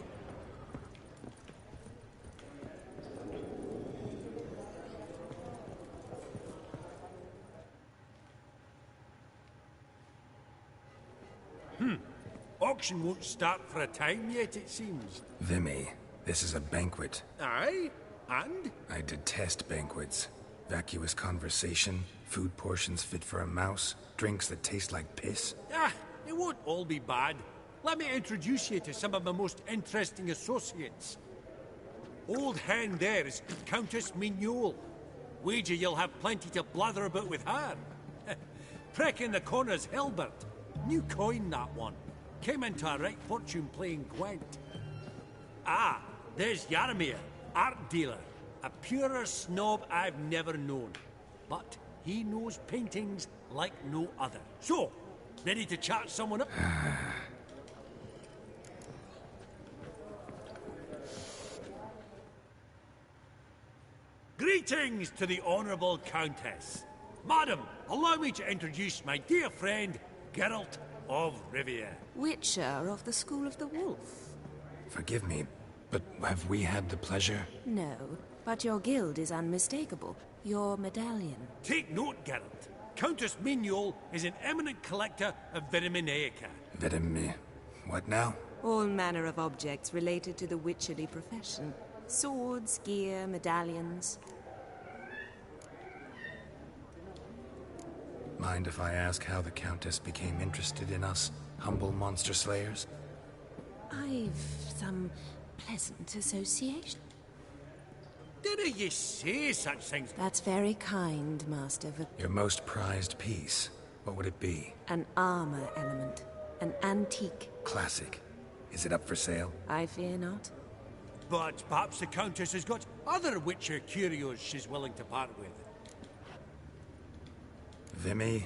Speaker 22: Auction won't start for a time yet, it seems.
Speaker 4: Vimy, this is a banquet.
Speaker 22: Aye? And?
Speaker 4: I detest banquets. Vacuous conversation, food portions fit for a mouse, drinks that taste like piss.
Speaker 22: Ah, it won't all be bad. Let me introduce you to some of my most interesting associates. Old hand there is Countess Mignole. Wager you'll have plenty to blather about with her. Prick in the corner's Hilbert. New coin, that one. Came into a right fortune playing Gwent. Ah, there's Yarmir, art dealer. A purer snob I've never known. But he knows paintings like no other. So, ready to chat someone up? Greetings to the Honourable Countess. Madam, allow me to introduce my dear friend, Geralt of Rivia.
Speaker 3: Witcher of the School of the Wolf.
Speaker 4: Forgive me, but have we had the pleasure?
Speaker 3: No, but your guild is unmistakable. Your medallion.
Speaker 22: Take note, Geralt. Countess Mignole is an eminent collector of Vitaminaica.
Speaker 4: What now?
Speaker 3: All manner of objects related to the witcherly profession. Swords, gear, medallions.
Speaker 4: Mind if I ask how the Countess became interested in us, humble monster slayers?
Speaker 3: I've some pleasant association.
Speaker 22: Didn't you say such things?
Speaker 3: That's very kind, Master.
Speaker 4: Your most prized piece, what would it be?
Speaker 3: An armor element. An antique.
Speaker 4: Classic. Is it up for sale?
Speaker 3: I fear not.
Speaker 22: But perhaps the Countess has got other Witcher curios she's willing to part with.
Speaker 4: Vimy?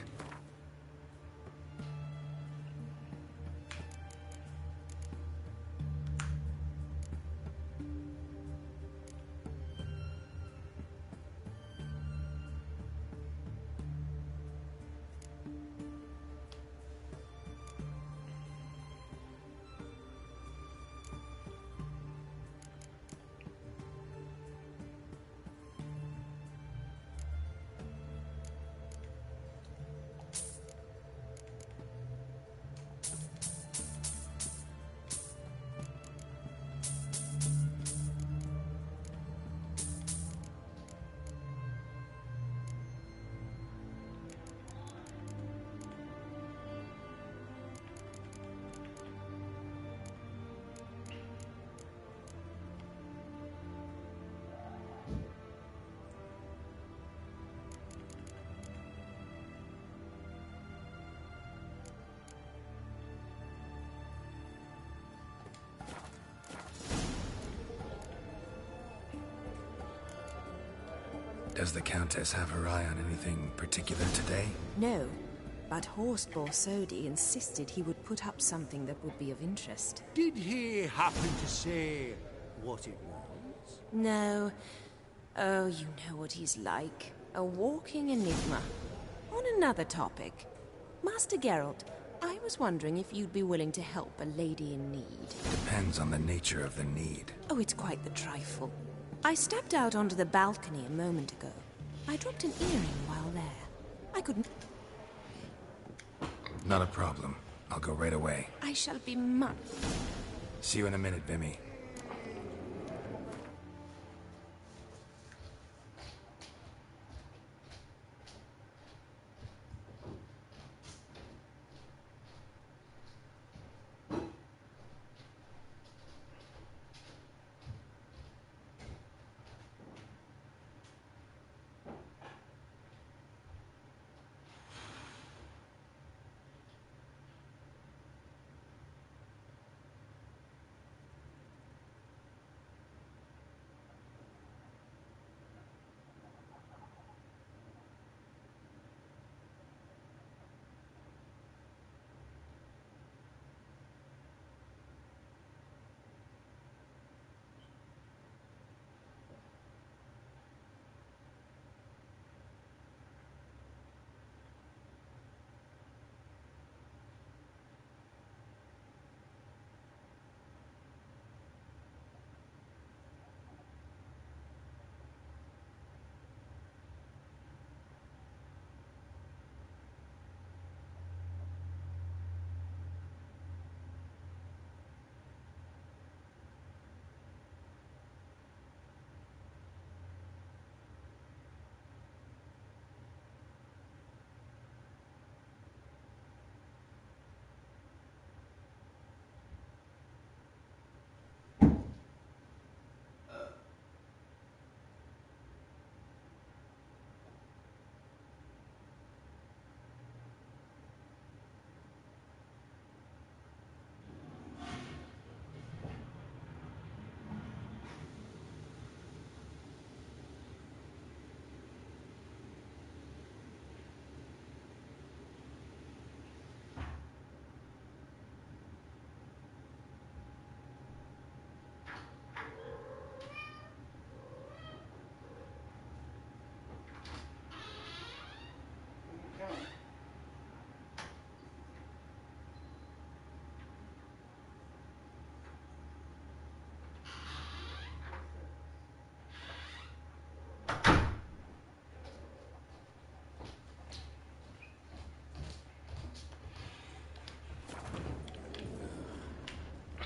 Speaker 4: Does the Countess have her eye on anything particular today?
Speaker 3: No, but Horst Borsodi insisted he would put up something that would be of interest.
Speaker 22: Did he happen to say what it was?
Speaker 3: No. Oh, you know what he's like. A walking enigma. On another topic. Master Geralt, I was wondering if you'd be willing to help a lady in need.
Speaker 4: Depends on the nature of the need.
Speaker 3: Oh, it's quite the trifle. I stepped out onto the balcony a moment ago. I dropped an earring while there. I couldn't...
Speaker 4: Not a problem. I'll go right away.
Speaker 3: I shall be much...
Speaker 4: See you in a minute, Vimy.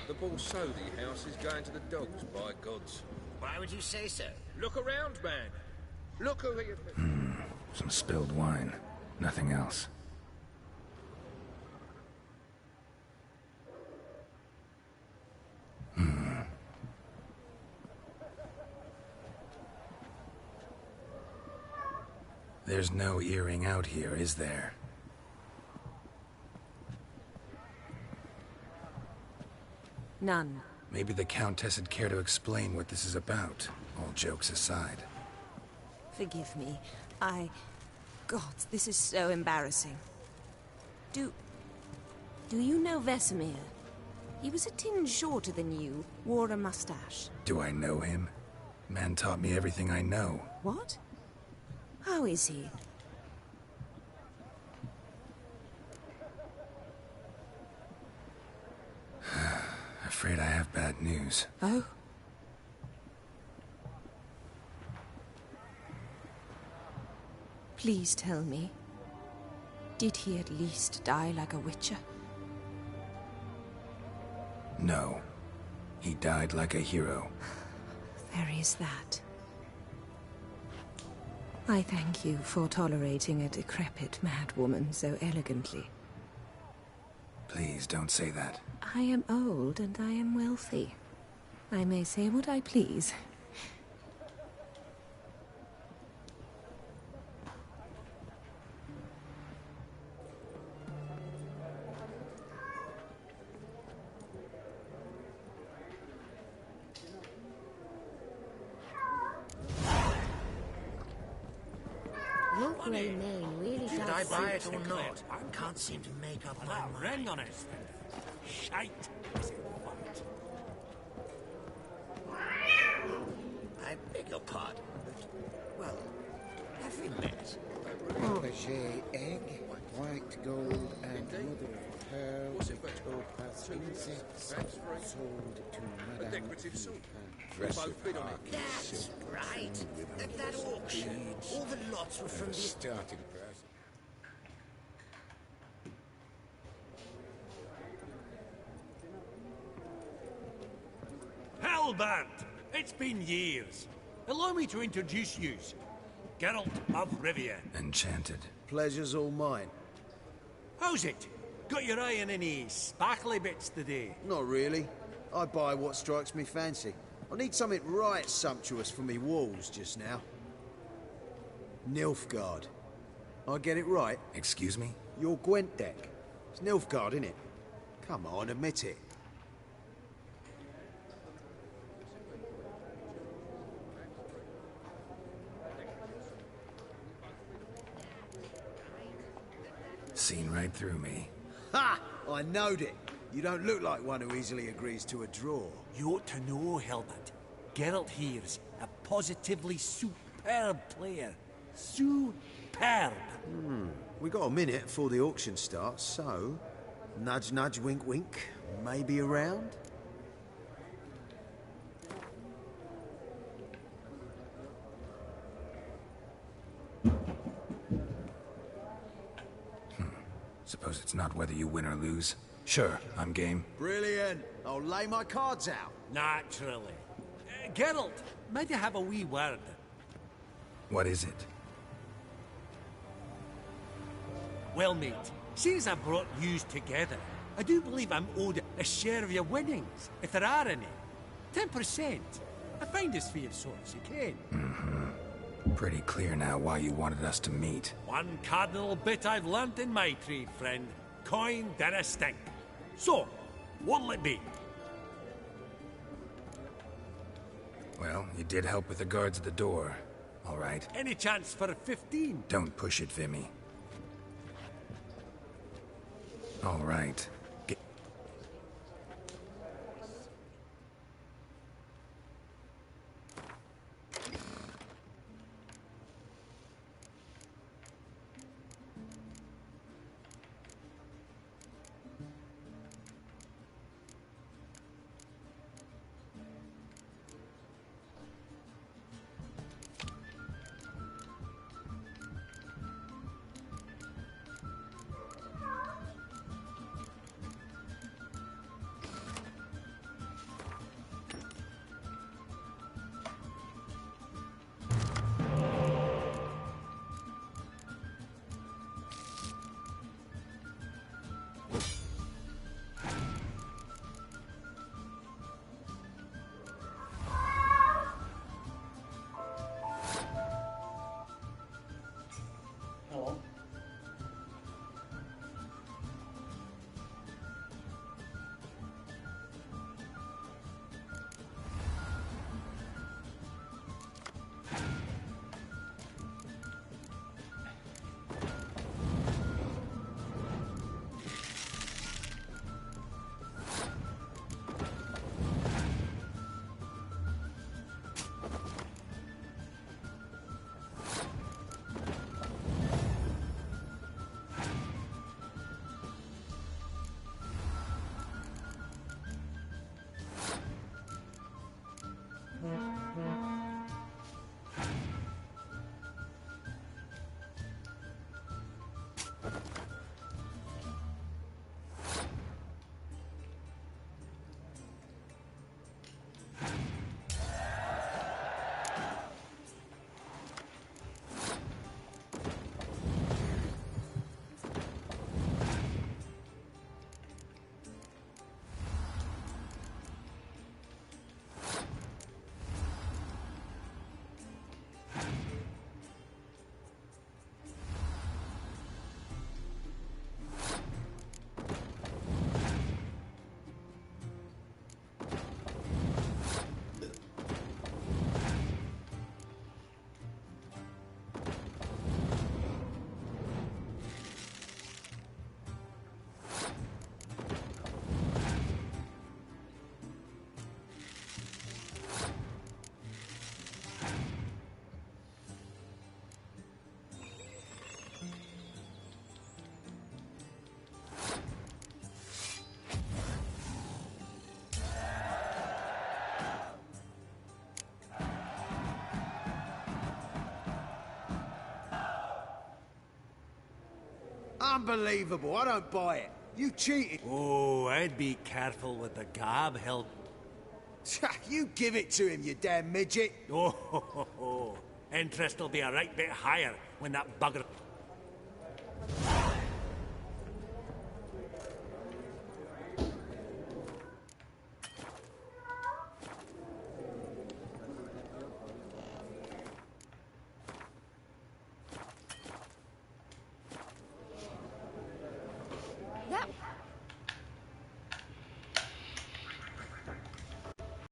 Speaker 20: The Borsodi house is going to the dogs, by gods.
Speaker 8: Why would you say so?
Speaker 20: Look around, man. Look who he...
Speaker 4: Some spilled wine. Nothing else. There's no earring out here, is there?
Speaker 3: None.
Speaker 4: Maybe the Countess would care to explain what this is about, all jokes aside.
Speaker 3: Forgive me. God, this is so embarrassing. Do you know Vesemir? He was a tinge shorter than you, wore a mustache.
Speaker 4: Do I know him? Man taught me everything I know.
Speaker 3: What? How is he?
Speaker 4: Afraid I have bad news.
Speaker 3: Oh? Please tell me. Did he at least die like a witcher?
Speaker 4: No. He died like a hero.
Speaker 3: There is that. I thank you for tolerating a decrepit madwoman so elegantly.
Speaker 4: Please don't say that.
Speaker 3: I am old and I am wealthy. I may say what I please.
Speaker 14: Your grey mane really
Speaker 8: Should
Speaker 14: does
Speaker 8: I buy
Speaker 14: suit
Speaker 8: it or
Speaker 14: you.
Speaker 8: not? I can't seem to make up my mind.
Speaker 22: Ring on it. Shite. Is it white?
Speaker 8: I beg your pardon, but, well, have we met?
Speaker 11: Fabergé egg, white gold, and mother of pearl with topaz insects, sold to Madame
Speaker 20: decorative sword.
Speaker 11: Dress
Speaker 20: Both
Speaker 11: with
Speaker 20: bid on it.
Speaker 11: harky
Speaker 8: That's
Speaker 11: silk
Speaker 8: right.
Speaker 11: with
Speaker 8: At that
Speaker 11: iridescent
Speaker 8: auction,
Speaker 11: beads,
Speaker 8: all the lots were
Speaker 11: and
Speaker 8: from
Speaker 11: a
Speaker 8: the...
Speaker 11: starting price.
Speaker 22: Hellband! It's been years. Allow me to introduce you. Geralt of Rivia.
Speaker 4: Enchanted.
Speaker 15: Pleasure's all mine.
Speaker 22: How's it? Got your eye on any sparkly bits today?
Speaker 15: Not really. I buy what strikes me fancy. I need something right sumptuous for me walls just now. Nilfgaard. I get it right?
Speaker 4: Excuse me?
Speaker 15: Your Gwent deck. It's Nilfgaard, innit? Come on, admit it.
Speaker 4: Seen right through me.
Speaker 15: Ha! I knowed it. You don't look like one who easily agrees to a draw.
Speaker 22: You ought to know, Helmut. Geralt here's a positively superb player. Superb.
Speaker 15: We got a minute before the auction starts, so... Nudge, nudge, wink, wink. Maybe around?
Speaker 4: Suppose it's not whether you win or lose. Sure, I'm game.
Speaker 15: Brilliant. I'll lay my cards out.
Speaker 22: Naturally. Geralt, might I have a wee word?
Speaker 4: What is it?
Speaker 22: Well, mate, seeing as I brought yous together, I do believe I'm owed a share of your winnings, if there are any. 10%. I find this for your sorts, you can.
Speaker 4: Pretty clear now why you wanted us to meet.
Speaker 22: One cardinal bit I've learnt in my trade, friend. Coin dinna stink. So, what'll it be?
Speaker 4: Well, you did help with the guards at the door. All right.
Speaker 22: Any chance for a 15?
Speaker 4: Don't push it, Vimy. All right.
Speaker 15: Unbelievable, I don't buy it. You cheated.
Speaker 22: Oh, I'd be careful with the gab, Hill.
Speaker 15: You give it to him, you damn midget.
Speaker 22: Oh, ho, ho, ho. Interest will be a right bit higher when that bugger